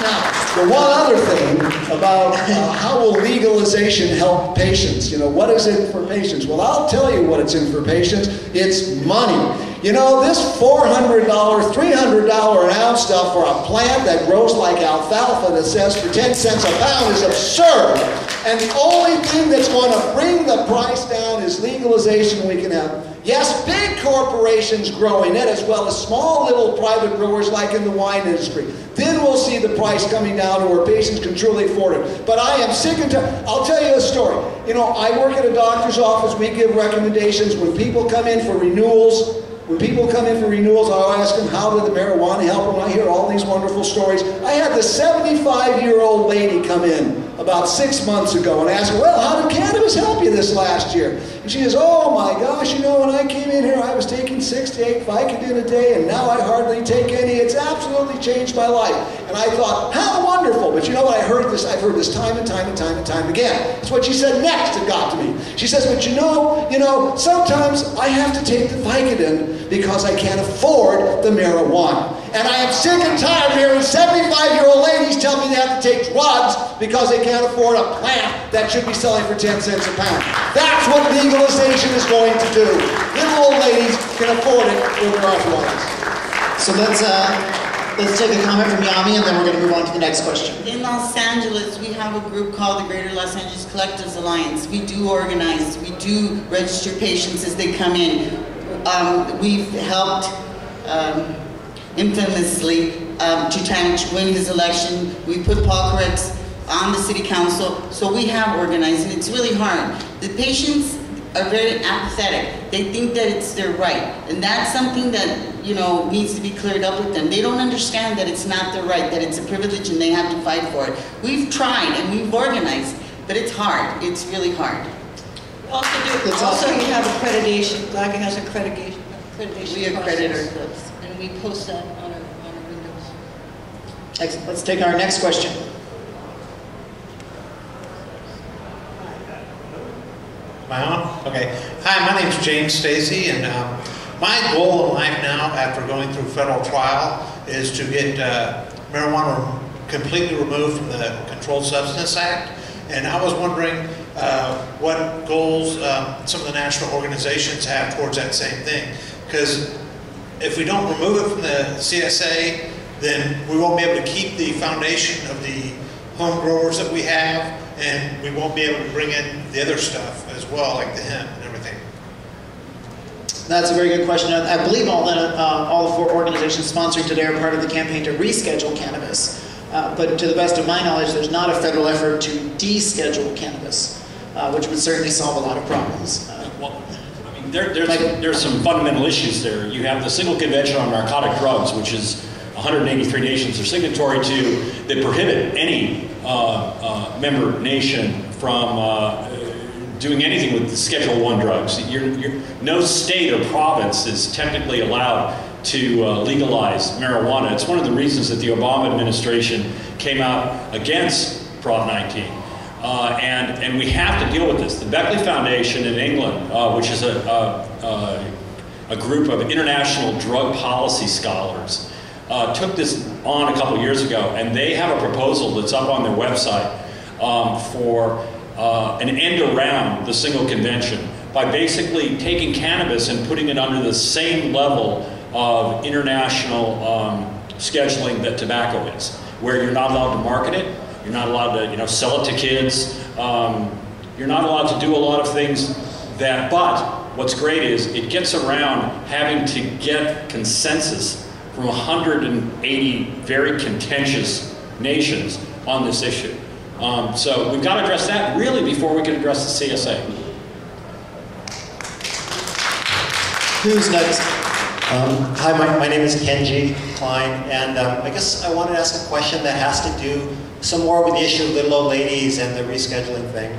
Now, the one other thing about how will legalization help patients? You know, what is it for patients? Well, I'll tell you what it's in for patients. It's money. You know, this $400, $300 an ounce stuff for a plant that grows like alfalfa that says for 10 cents a pound is absurd. And the only thing that's going to bring the price down is legalization. We can have, yes, big corporations growing it, as well as small little private growers like in the wine industry. Then we'll see the price coming down to where patients can truly afford it. But I am sick and tired. I'll tell you a story. You know, I work at a doctor's office. We give recommendations when people come in for renewals. When people come in for renewals, I ask them, how did the marijuana help them? I hear all these wonderful stories. I had the 75-year-old lady come in about 6 months ago, and I asked her, well, how did cannabis help you this last year? And she says, oh my gosh, you know, when I came in here, I was taking 6 to 8 Vicodin a day, and now I hardly take any. It's absolutely changed my life. And I thought, how wonderful. But you know what, I've heard this time and time again. It's what she said next that got to me. She says, but you know, sometimes I have to take the Vicodin because I can't afford the marijuana. And I am sick and tired of hearing 75-year-old ladies tell me they have to take drugs because they can't afford a plant that should be selling for 10 cents a pound. That's what legalization is going to do. Little old ladies can afford it when they're arthritis. So let's take a comment from Yami, and then we're going to move on to the next question. In Los Angeles, we have a group called the Greater Los Angeles Collectives Alliance. We do organize. We do register patients as they come in. We've helped infamously Tutanich win his election. We put Paul Koretz on the city council, so we have organized, and it's really hard. The patients are very apathetic. They think that it's their right, and that's something that, you know, needs to be cleared up with them. They don't understand that it's not their right, that it's a privilege and they have to fight for it. We've tried and we've organized, but it's hard. It's really hard. Also, we have accreditation. GLACA has accreditation. We accredit ourselves, and we post that on our windows. Excellent. Let's take our next question. Am I on? Okay. Hi, my name's James Stacy, and my goal in life now, after going through federal trial, is to get marijuana completely removed from the Controlled Substance Act. And I was wondering what goals some of the national organizations have towards that same thing. Because if we don't remove it from the CSA, then we won't be able to keep the foundation of the home growers that we have, and we won't be able to bring in the other stuff as well, like the hemp and everything. That's a very good question. I believe all the 4 organizations sponsoring today are part of the campaign to reschedule cannabis. But to the best of my knowledge, there's not a federal effort to deschedule cannabis, which would certainly solve a lot of problems. Well, I mean, there's some fundamental issues there. You have the Single Convention on Narcotic Drugs, which is 183 nations are signatory to, that prohibit any member nation from doing anything with Schedule I drugs. No state or province is technically allowed to legalize marijuana. It's one of the reasons that the Obama administration came out against Prop 19. And we have to deal with this. The Beckley Foundation in England, which is a group of international drug policy scholars, took this on a couple years ago, and they have a proposal that's up on their website for an end around the Single Convention by basically taking cannabis and putting it under the same level of international scheduling that tobacco is, where you're not allowed to market it, you're not allowed to sell it to kids, you're not allowed to do a lot of things that, but what's great is it gets around having to get consensus from 180 very contentious nations on this issue. So we've got to address that really before we can address the CSA. Who's next? Hi, my name is Kenji Klein, and I guess I wanted to ask a question that has to do some more with the issue of little old ladies and the rescheduling thing.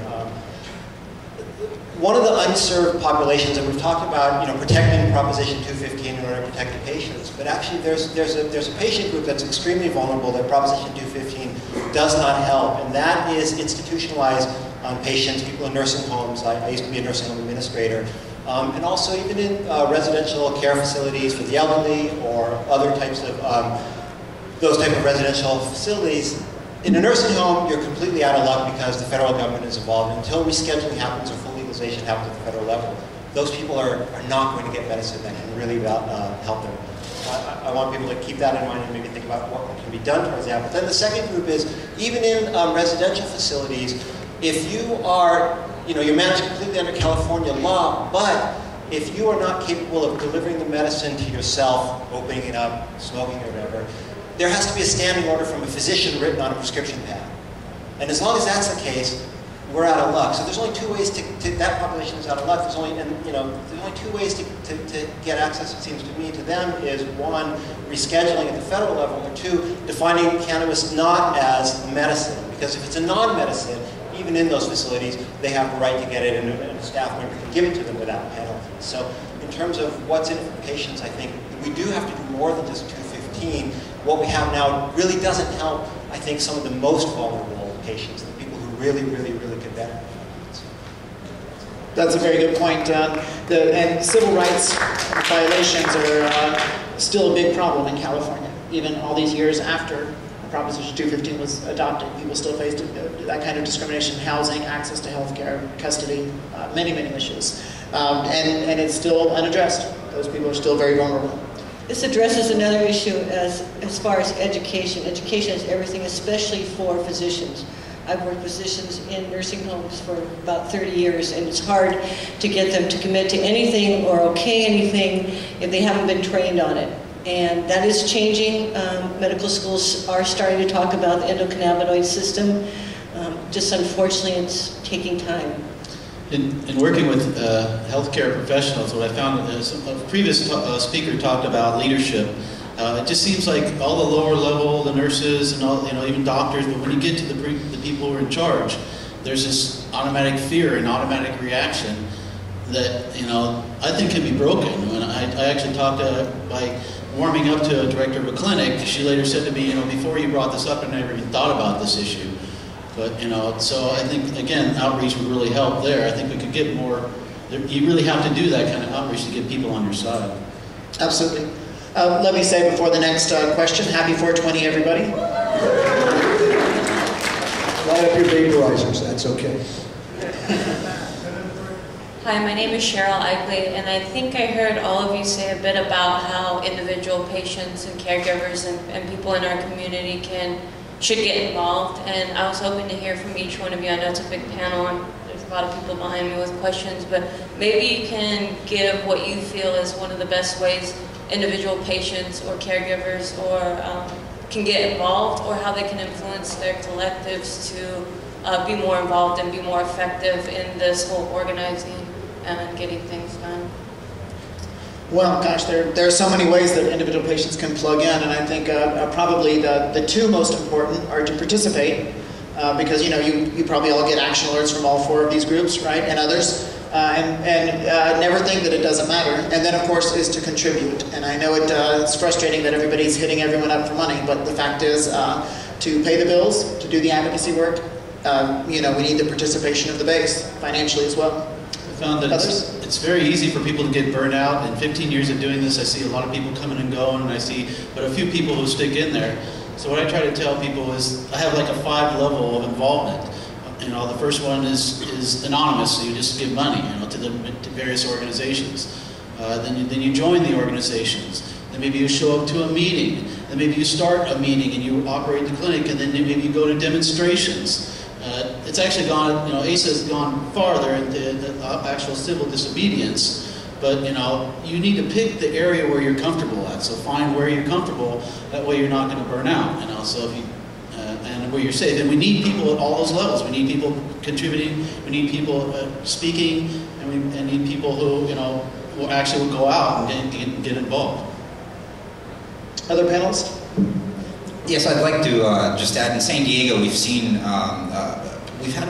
One of the unserved populations, and we've talked about, protecting Proposition 215 in order to protect the patients, but actually there's a patient group that's extremely vulnerable that Proposition 215 does not help, and that is institutionalized patients, people in nursing homes. I used to be a nursing home administrator. And also even in residential care facilities for the elderly or other types of, those type of residential facilities. In a nursing home, you're completely out of luck because the federal government is involved. Until rescheduling happens or full legalization happens at the federal level, those people are not going to get medicine that can really help them. I want people to keep that in mind and maybe think about what can be done towards that. But then the second group is, even in residential facilities, if you are you're managed completely under California law, but if you are not capable of delivering the medicine to yourself, opening it up, smoking or whatever, there has to be a standing order from a physician written on a prescription pad. And as long as that's the case, we're out of luck. So there's only 2 ways that population is out of luck. There's only, there's only 2 ways to get access, it seems to me, to them is 1, rescheduling at the federal level, or 2, defining cannabis not as a medicine. Because if it's a non-medicine, even in those facilities, they have the right to get it, and a staff member can give it to them without penalty. So in terms of what's in it for patients, I think we do have to do more than just 215. What we have now really doesn't help, I think, some of the most vulnerable patients, the people who really could benefit. That's a very good point. And civil rights violations are still a big problem in California. Even all these years after Proposition 215 was adopted, people still face that kind of discrimination: housing, access to health care, custody, many issues. And it's still unaddressed. Those people are still very vulnerable. This addresses another issue as far as education. Education is everything, especially for physicians. I've worked with physicians in nursing homes for about 30 years, and it's hard to get them to commit to anything or okay anything if they haven't been trained on it. And that is changing. Medical schools are starting to talk about the endocannabinoid system. Just unfortunately, it's taking time. In working with healthcare professionals, what I found is a previous speaker talked about leadership. It just seems like all the lower level, the nurses and all, even doctors, but when you get to the people who are in charge, there's this automatic fear and automatic reaction that I think can be broken. When I actually talked by warming up to a director of a clinic, she later said to me, before you brought this up, I never even thought about this issue. But, so I think, again, outreach would really help there. I think we could get more, you really have to do that kind of outreach to get people on your side. Absolutely. Let me say before the next question, happy 420, everybody. Light up your vaporizers, that's okay. Hi, my name is Cheryl Eigley, and I think I heard all of you say a bit about how individual patients and caregivers and people in our community should get involved, and I was hoping to hear from each one of you. I know it's a big panel and there's a lot of people behind me with questions, but maybe you can give what you feel is one of the best ways individual patients or caregivers can get involved, or how they can influence their collectives to be more involved and be more effective in this whole organizing and getting things done. Well, gosh, there are so many ways that individual patients can plug in, and I think probably the 2 most important are to participate, because you probably all get action alerts from all 4 of these groups, right, and others, and never think that it doesn't matter. And then, of course, is to contribute. And I know it's frustrating that everybody's hitting everyone up for money, but the fact is to pay the bills, to do the advocacy work, we need the participation of the base financially as well. I found that it's very easy for people to get burned out. In 15 years of doing this, I see a lot of people coming and going, and I see but a few people who stick in there. So what I try to tell people is I have like a 5 level of involvement. The first one is anonymous, so you just give money, to various organizations. Then you join the organizations. Then maybe you show up to a meeting. Then maybe you start a meeting and you operate the clinic, and then maybe you go to demonstrations. It's actually gone, ASA has gone farther into the actual civil disobedience, but you need to pick the area where you're comfortable at. So find where you're comfortable. That way you're not going to burn out. So if you and where you're safe. And we need people at all those levels. We need people contributing. We need people speaking, and we need people who who actually will go out and get involved. Other panelists? Yes, I'd like to just add, in San Diego, we've seen, we've had,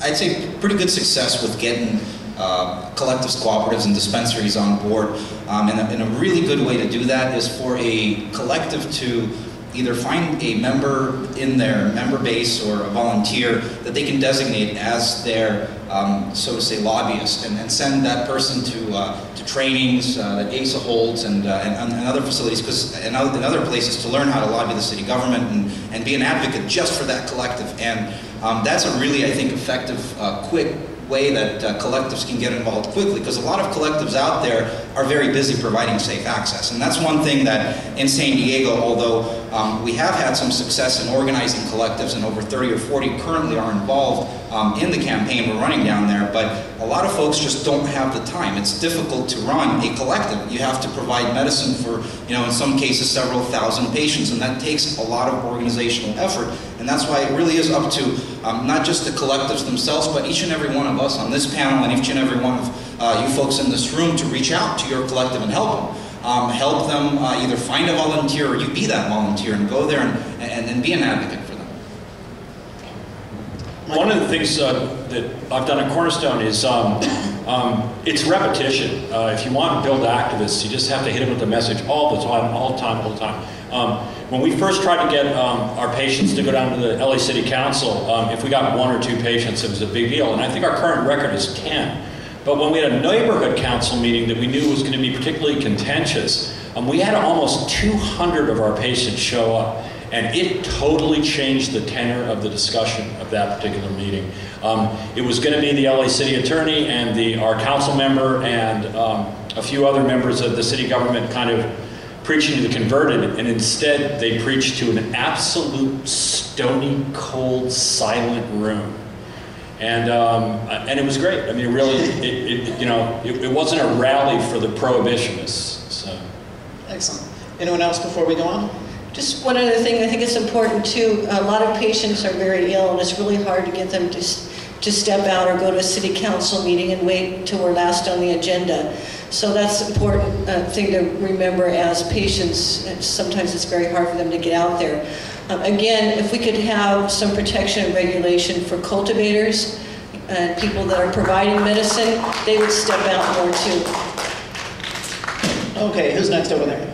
I'd say, pretty good success with getting collectives, cooperatives, and dispensaries on board. And a really good way to do that is for a collective to either find a member in their member base or a volunteer that they can designate as their, so to say, lobbyist, and send that person to trainings that ASA holds and other facilities, and other places, to learn how to lobby the city government and be an advocate just for that collective. And that's a really, I think, effective, quick way that collectives can get involved quickly, because a lot of collectives out there are very busy providing safe access. And that's one thing that in San Diego, although we have had some success in organizing collectives, and over 30 or 40 currently are involved in the campaign we're running down there, but a lot of folks just don't have the time. It's difficult to run a collective. You have to provide medicine for, in some cases, several thousand patients, and that takes a lot of organizational effort, and that's why it really is up to not just the collectives themselves, but each and every one of us on this panel and each and every one of you folks in this room to reach out to your collective and help them. Help them either find a volunteer or you be that volunteer and go there and be an advocate for them. One of the things that I've done at Cornerstone is it's repetition. If you want to build activists, you just have to hit them with the message all the time, all the time, all the time. When we first tried to get our patients to go down to the LA City Council, if we got 1 or 2 patients, it was a big deal. And I think our current record is 10. But when we had a neighborhood council meeting that we knew was going to be particularly contentious, we had almost 200 of our patients show up. And it totally changed the tenor of the discussion of that particular meeting. It was going to be the LA City Attorney and our council member and a few other members of the city government kind of preaching to the converted, and instead they preached to an absolute stony, cold, silent room. And it was great. I mean, really, it wasn't a rally for the prohibitionists. So. Excellent. Anyone else before we go on? Just one other thing, I think it's important too, a lot of patients are very ill and it's really hard to get them to step out or go to a city council meeting and wait until we're last on the agenda. So that's an important thing to remember as patients. Sometimes it's very hard for them to get out there. Again, if we could have some protection and regulation for cultivators and people that are providing medicine, they would step out more too. Okay, who's next over there?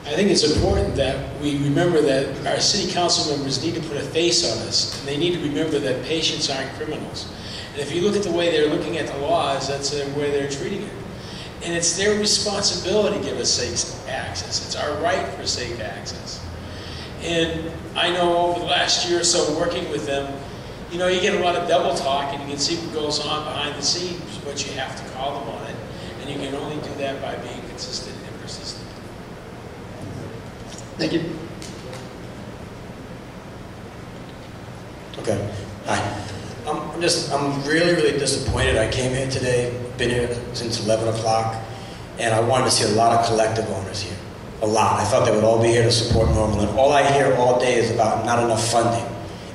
I think it's important that we remember that our city council members need to put a face on this, and they need to remember that patients aren't criminals. And if you look at the way they're looking at the laws, that's the way they're treating it. And it's their responsibility to give us safe access. It's our right for safe access. And I know over the last year or so working with them, you get a lot of double talk and you can see what goes on behind the scenes, but you have to call them on it. And you can only do that by being consistent and persistent. Thank you. Okay. Hi. I'm really, really disappointed. I came here today, been here since 11 o'clock, and I wanted to see a lot of collective owners here. A lot. I thought they would all be here to support Normal, and all I hear all day is about not enough funding.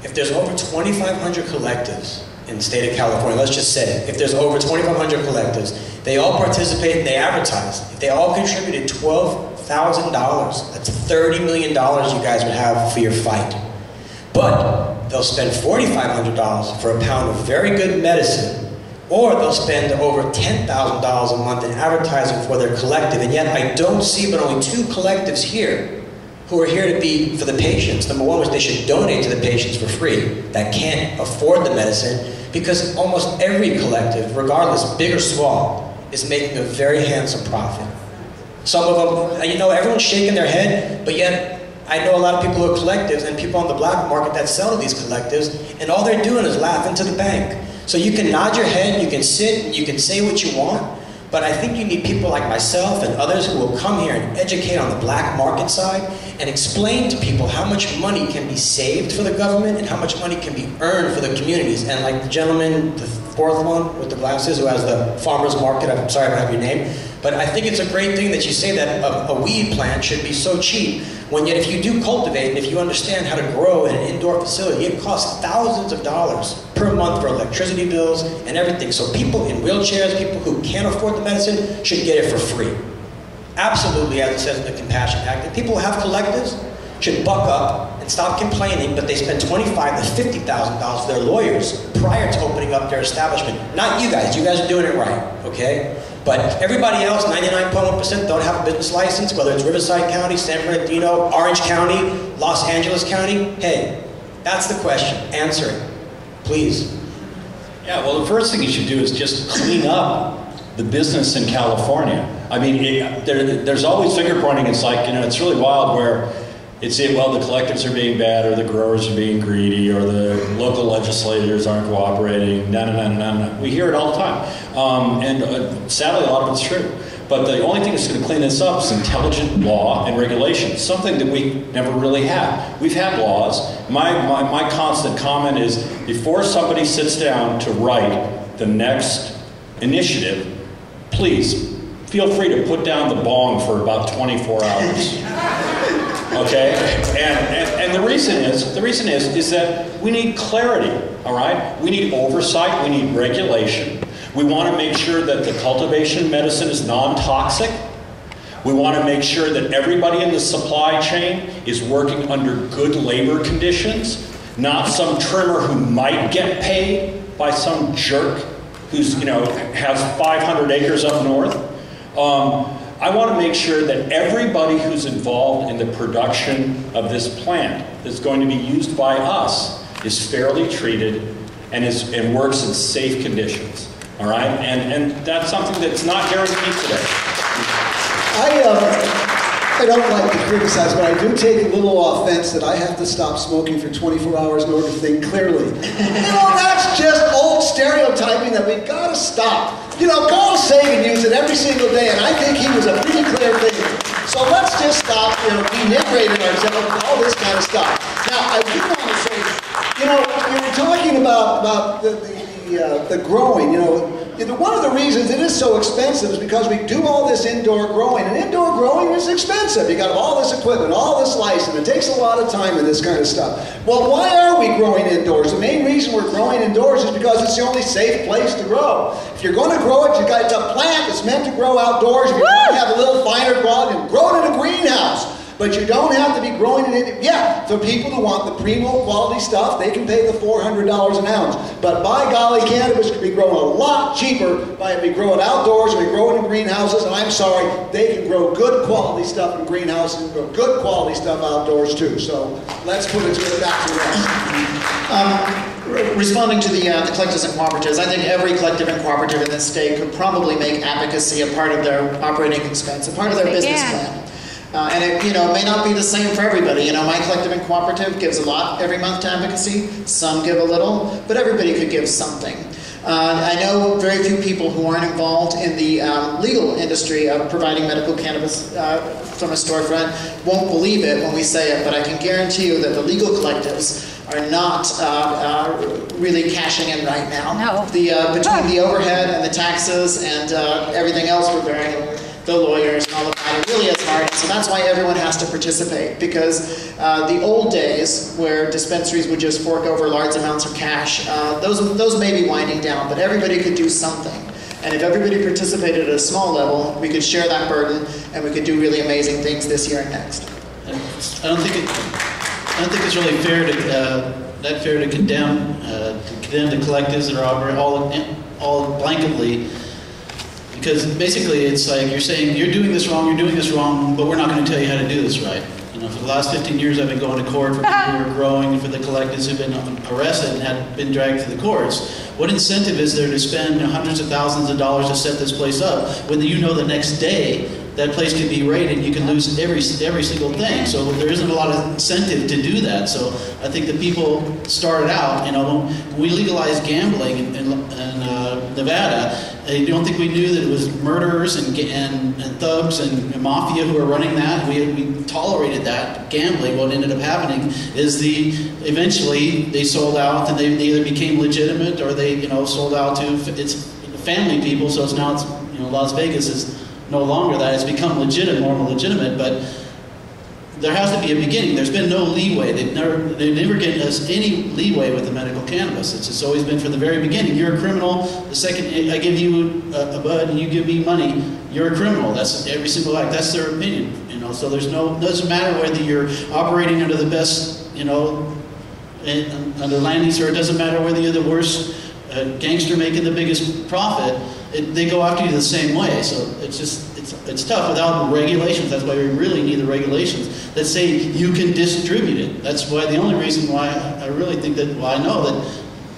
If there's over 2,500 collectives in the state of California, let's just say it, if there's over 2,500 collectives, they all participate and they advertise. If they all contributed $12,000, that's $30 million you guys would have for your fight. But they'll spend $4,500 for a pound of very good medicine, or they'll spend over $10,000 a month in advertising for their collective, and yet I don't see but only 2 collectives here who are here to be for the patients. Number one was they should donate to the patients for free that can't afford the medicine, because almost every collective, regardless, big or small, is making a very handsome profit. Some of them, everyone's shaking their head, but yet I know a lot of people who are collectives and people on the black market that sell to these collectives, and all they're doing is laughing to the bank. So you can nod your head, you can sit, and you can say what you want, but I think you need people like myself and others who will come here and educate on the black market side and explain to people how much money can be saved for the government and how much money can be earned for the communities. And like the gentleman, the 4th one with the glasses who has the farmer's market, I'm sorry I don't have your name, but I think it's a great thing that you say that a weed plant should be so cheap, when yet if you do cultivate and if you understand how to grow in an indoor facility, it costs thousands of dollars per month for electricity bills and everything. So people in wheelchairs, people who can't afford the medicine, should get it for free. Absolutely, as it says in the Compassion Act. And people who have collectives should buck up and stop complaining, but they spend $25,000 to $50,000 for their lawyers prior to opening up their establishment. Not you guys are doing it right, okay? But everybody else, 99.1%, don't have a business license, whether it's Riverside County, San Bernardino, Orange County, Los Angeles County. Hey, that's the question. Answer it, please. Yeah, well, the first thing you should do is just clean up the business in California. I mean, there's always finger pointing. It's like, it's really wild where it's the collectives are being bad, or the growers are being greedy, or the local legislators aren't cooperating, We hear it all the time. And sadly, a lot of it's true. But the only thing that's going to clean this up is intelligent law and regulation, something that we never really had. We've had laws. My constant comment is, before somebody sits down to write the next initiative, please feel free to put down the bong for about 24 hours. Okay? And the reason is that we need clarity, all right? We need oversight, we need regulation. We want to make sure that the cultivation medicine is non-toxic. We want to make sure that everybody in the supply chain is working under good labor conditions, not some trimmer who might get paid by some jerk who's, has 500 acres up north. I want to make sure that everybody who's involved in the production of this plant that's going to be used by us is fairly treated and works in safe conditions. All right, and that's something that's not guaranteed today. I don't like to criticize, but I do take a little offense that I have to stop smoking for 24 hours in order to think clearly. That's just old stereotyping that we've got to stop. Carl Sagan used it every single day, and I think he was a pretty clear thinker. So let's just stop, denigrating ourselves with all this kind of stuff. Now, I do want to say, we were talking about the growing, one of the reasons it is so expensive is because we do all this indoor growing, and indoor growing is expensive. You got all this equipment, all this license, it takes a lot of time and this kind of stuff. Well, why are we growing indoors? The main reason we're growing indoors is because it's the only safe place to grow. If you're going to grow it, it's a plant that's meant to grow outdoors. If you're going to have a little finer quality, grow it in a greenhouse. But you don't have to be growing it in, for people who want the primo quality stuff, they can pay the $400 an ounce. But by golly, cannabis can be grown a lot cheaper if we grow it outdoors, or we grow it in greenhouses, and I'm sorry, they can grow good quality stuff in greenhouses and grow good quality stuff outdoors too. So let's put it back to rest. Responding to the collectives and cooperatives, I think every collective and cooperative in this state could probably make advocacy a part of their operating expense, a part of their business plan. And it may not be the same for everybody. My collective and cooperative gives a lot every month to advocacy. Some give a little, but everybody could give something. I know very few people who aren't involved in the legal industry of providing medical cannabis from a storefront won't believe it when we say it, but I can guarantee you that the legal collectives are not really cashing in right now. No. Between the overhead and the taxes and everything else we're bearing, the lawyers and all of that, it really is hard. So that's why everyone has to participate, because the old days where dispensaries would just fork over large amounts of cash, those may be winding down, but everybody could do something. And if everybody participated at a small level, we could share that burden, and we could do really amazing things this year and next. I don't think it's really fair to condemn the collectives that are operating all blanketly. Because basically it's like you're saying, you're doing this wrong, but we're not going to tell you how to do this right. For the last 15 years I've been going to court for people who are growing, for the collectives who've been arrested and have been dragged to the courts. What incentive is there to spend hundreds of thousands of dollars to set this place up when the next day that place could be raided and you can lose every single thing? So there isn't a lot of incentive to do that. So I think the people started out, when we legalized gambling in Nevada, I don't think we knew that it was murderers and thugs and mafia who were running that. We tolerated that gambling. What ended up happening is eventually they sold out, and they either became legitimate or they sold out to it's family people. So it's Las Vegas is no longer that. It's become more legitimate, but there has to be a beginning. There's been no leeway. They've never given us any leeway with the medical cannabis. It's just always been from the very beginning. You're a criminal. The second I give you a bud and you give me money, you're a criminal. That's every single act. That's their opinion. So doesn't matter whether you're operating under the best, under Lanny's, or it doesn't matter whether you're the worst gangster making the biggest profit. They go after you the same way. So it's tough without regulations. That's why we really need the regulations that say you can distribute it. That's why the only reason why I really think that, I know that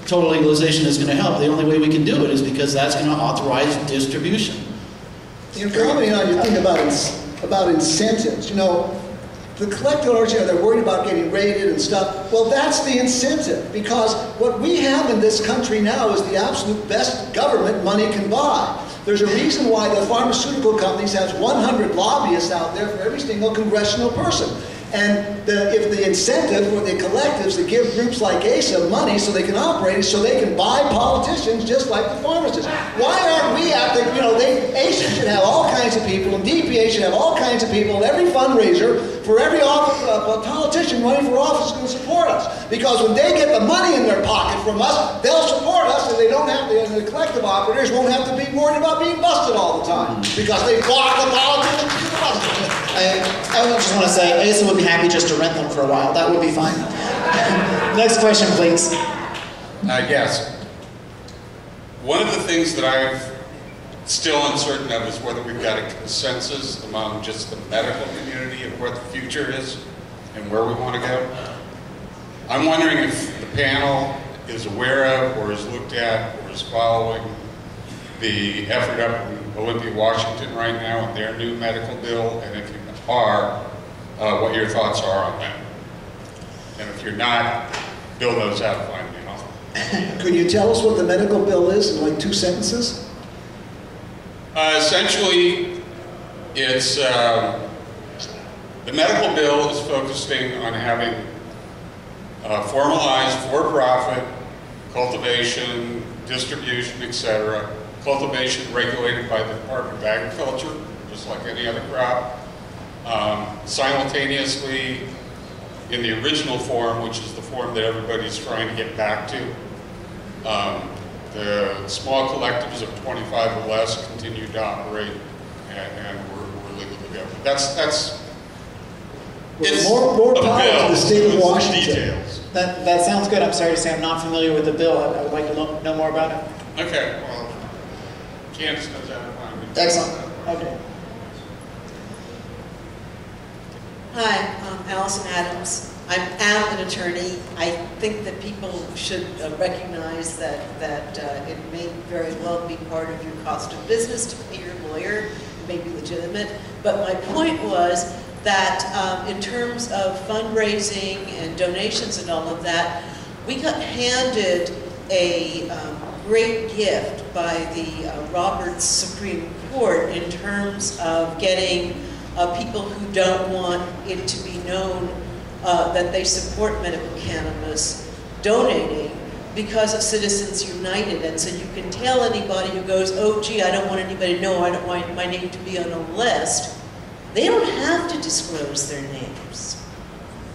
total legalization is going to help. The only way we can do it is because that's going to authorize distribution. Commenting on your thing about incentives, the collective owners, they're worried about getting raided and stuff. Well, that's the incentive, because what we have in this country now is the absolute best government money can buy. There's a reason why the pharmaceutical companies has 100 lobbyists out there for every single congressional person. And if the incentive for the collectives to give groups like ASA money so they can operate is so they can buy politicians just like the pharmacists. Why aren't we at the, ASA should have all kinds of people, and DPA should have all kinds of people, and every fundraiser for every politician running for office is going to support us. Because when they get the money in their pocket from us, they'll support us, and they don't have to, and the collective operators won't have to be worried about being busted all the time. Because they block the politicians from being busted. I just want to say, ASA would be happy just to rent them for a while. That would be fine. Next question, please. Yes. One of the things that I'm still uncertain of is whether we've got a consensus among just the medical community of what the future is and where we want to go. I'm wondering if the panel is aware of or has looked at or is following the effort up in Olympia, Washington right now with their new medical bill, and if you are, what your thoughts are on that. And if you're not, Bill knows how to find me off. Could you tell us what the medical bill is in like 2 sentences? Essentially, it's the medical bill is focusing on having formalized for-profit cultivation, distribution, etc. Cultivation regulated by the Department of Agriculture, just like any other crop. Simultaneously, in the original form, which is the form that everybody's trying to get back to, the small collectives of 25 or less continue to operate, and we're legal to go. That's it's more power to the state of Washington. Details. That sounds good. I'm sorry to say I'm not familiar with the bill. I would like to know more about it. Okay, well, Candace knows how to find me. Excellent. Okay. Hi, I'm Allison Adams. I am an attorney. I think that people should recognize that it may very well be part of your cost of business to pay your lawyer. It may be legitimate. But my point was that in terms of fundraising and donations and all of that, we got handed a great gift by the Roberts Supreme Court in terms of getting people who don't want it to be known that they support medical cannabis donating because of Citizens United. And so you can tell anybody who goes, oh gee, I don't want anybody to know, I don't want my name to be on a list. They don't have to disclose their names.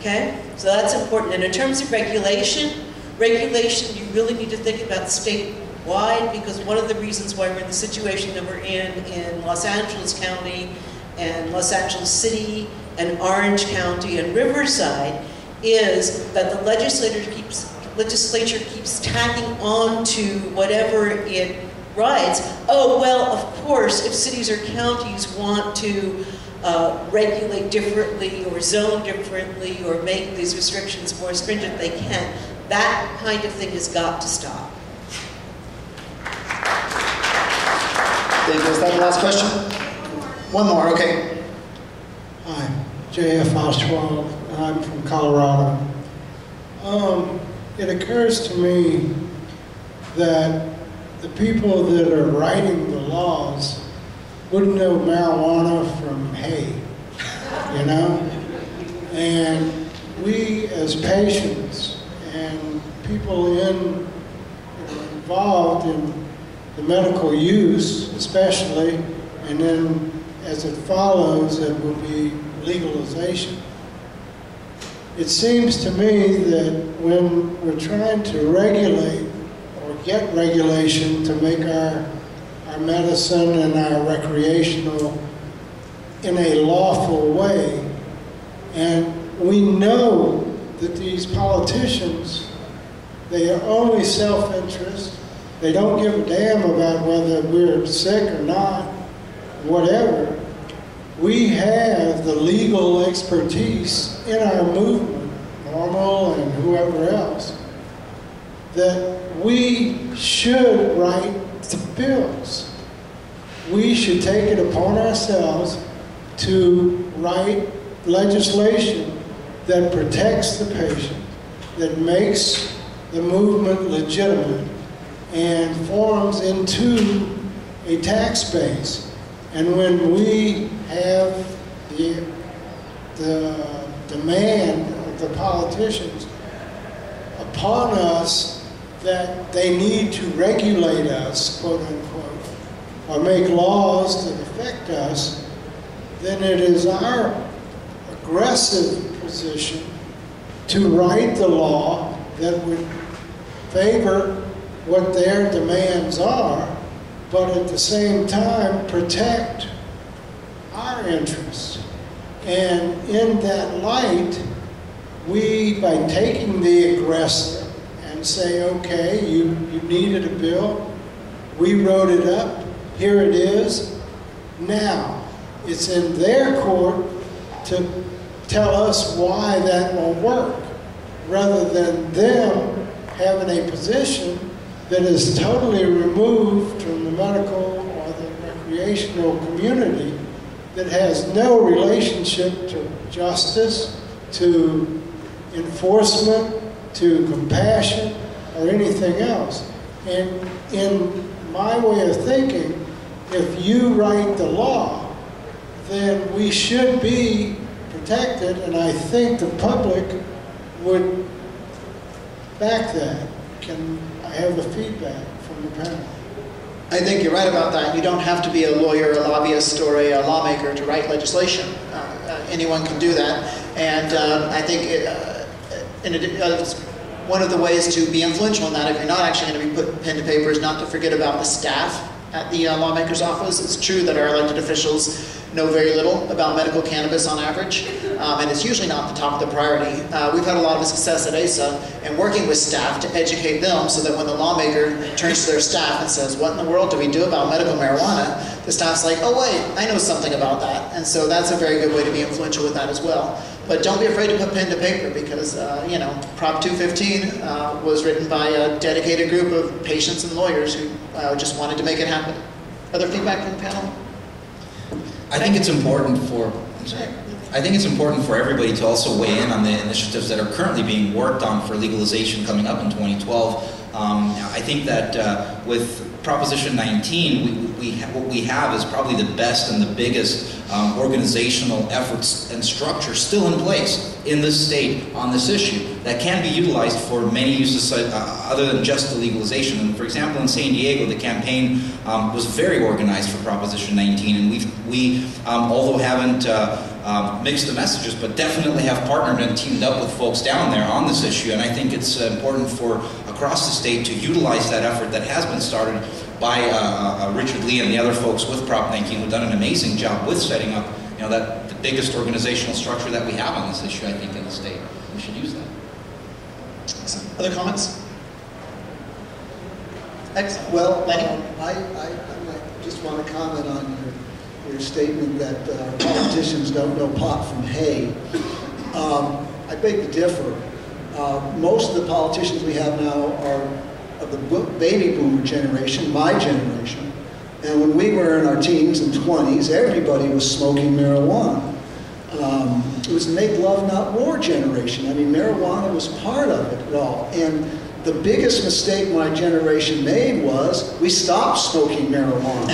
Okay? So that's important. And in terms of regulation, you really need to think about statewide, because one of the reasons why we're in the situation that we're in Los Angeles County and Los Angeles City and Orange County and Riverside is that the legislature keeps tacking on to whatever it writes. Oh, well, of course, if cities or counties want to regulate differently or zone differently or make these restrictions more stringent, they can. That kind of thing has got to stop. Thank you. Is that the last question? One more, okay. Hi, J.F. Oswald, and I'm from Colorado. It occurs to me that the people that are writing the laws wouldn't know marijuana from hay, you know? And we as patients and people involved in the medical use especially, and then as it follows, it will be legalization. It seems to me that when we're trying to regulate or get regulation to make our medicine and our recreational in a lawful way, and we know that these politicians, they are only self-interest. They don't give a damn about whether we're sick or not, whatever. We have the legal expertise in our movement, Normal and whoever else, that we should write the bills. We should take it upon ourselves to write legislation that protects the patient, that makes the movement legitimate, and forms into a tax base. And when we have the demand of the politicians upon us that they need to regulate us, quote unquote, or make laws that affect us, then it is our aggressive position to write the law that would favor what their demands are, but at the same time protect our interests. And in that light, we, by taking the aggressor and say, okay, you needed a bill, we wrote it up, here it is. Now, it's in their court to tell us why that won't work, rather than them having a position that is totally removed from the medical or the recreational community, that has no relationship to justice, to enforcement, to compassion, or anything else. And in my way of thinking, if you write the law, then we should be protected, and I think the public would back that. Can I have the feedback from the panel? I think you're right about that. You don't have to be a lawyer, a lobbyist, or a lawmaker to write legislation. Anyone can do that. And I think it's one of the ways to be influential in that, if you're not actually going to be putting pen to paper, is not to forget about the staff at the lawmaker's office. It's true that our elected officials know very little about medical cannabis on average, and it's usually not the top of the priority. We've had a lot of success at ASA in working with staff to educate them so that when the lawmaker turns to their staff and says, what in the world do we do about medical marijuana? The staff's like, oh wait, I know something about that. And so that's a very good way to be influential with that as well. But don't be afraid to put pen to paper, because you know, Prop 215 was written by a dedicated group of patients and lawyers who just wanted to make it happen. Other feedback from the panel? I think it's important for everybody to also weigh in on the initiatives that are currently being worked on for legalization coming up in 2012. I think that with Proposition 19, what we have is probably the best and the biggest organizational efforts and structure still in place in this state on this issue that can be utilized for many uses other than just the legalization. And for example, in San Diego, the campaign was very organized for Proposition 19, and we although haven't mixed the messages, but definitely have partnered and teamed up with folks down there on this issue. And I think it's important for across the state to utilize that effort that has been started by Richard Lee and the other folks with Prop 19, who've done an amazing job with setting up, you know, that the biggest organizational structure that we have on this issue, I think, in the state. We should use that. Excellent. Other comments? Excellent. Well, Lanny? I just want to comment on your statement that politicians don't know pot from hay. I beg to differ. Most of the politicians we have now are of the baby boomer generation, my generation. And when we were in our teens and 20s, everybody was smoking marijuana. It was the make love, not war generation. I mean, marijuana was part of it all. And the biggest mistake my generation made was we stopped smoking marijuana.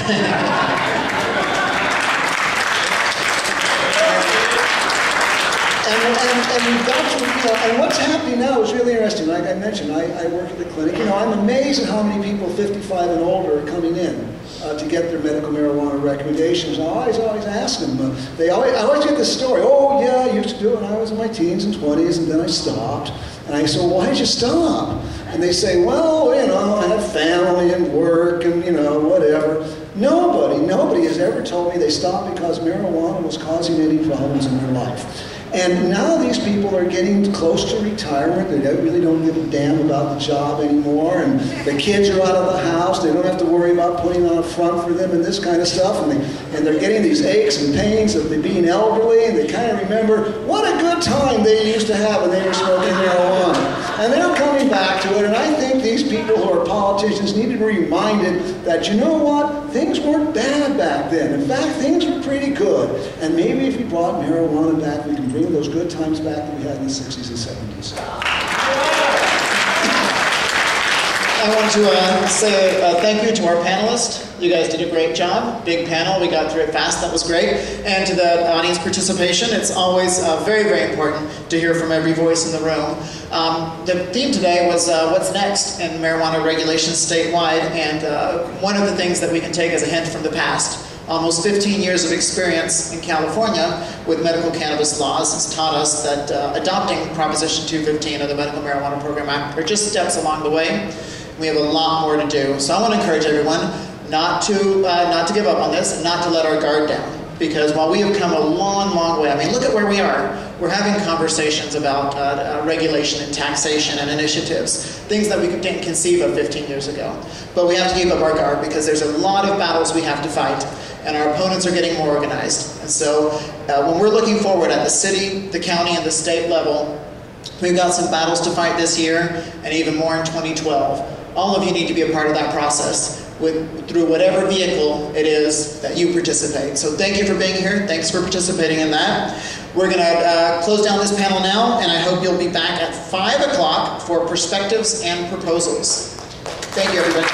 And we've got to, you know, and what's happening now is really interesting. Like I mentioned, I work at the clinic. You know, I'm amazed at how many people 55 and older are coming in to get their medical marijuana recommendations. I always ask them. I always get this story. Oh yeah, I used to do it when I was in my teens and 20s, and then I stopped. And I said, well, why did you stop? And they say, well, you know, I have family and work and, you know, whatever. Nobody has ever told me they stopped because marijuana was causing any problems in their life. And now these people are getting close to retirement. They really don't give a damn about the job anymore. And the kids are out of the house. They don't have to worry about putting on a front for them and this kind of stuff. And they're getting these aches and pains of being elderly. And they kind of remember what a good time they used to have when they were smoking marijuana. And they're coming back to it. And I think these people who are politicians need to be reminded that, you know what? Things weren't bad back then. In fact, things were pretty good. And maybe if we brought marijuana back, we can bring those good times back that we had in the 60s and 70s. I want to say thank you to our panelists. You guys did a great job. Big panel. We got through it fast. That was great. And to the audience participation, it's always very, very important to hear from every voice in the room. The theme today was what's next in marijuana regulations statewide, and one of the things that we can take as a hint from the past. Almost 15 years of experience in California with medical cannabis laws has taught us that adopting Proposition 215 of the Medical Marijuana Program Act are just steps along the way. We have a lot more to do. So I want to encourage everyone not to give up on this and not to let our guard down. Because while we have come a long, long way, I mean, look at where we are. We're having conversations about regulation and taxation and initiatives, things that we didn't conceive of 15 years ago. But we have to keep up our guard because there's a lot of battles we have to fight, and our opponents are getting more organized. And so when we're looking forward at the city, the county, and the state level, we've got some battles to fight this year and even more in 2012. All of you need to be a part of that process through whatever vehicle it is that you participate. So thank you for being here. Thanks for participating in that. We're going to close down this panel now, and I hope you'll be back at 5 o'clock for perspectives and proposals. Thank you, everybody.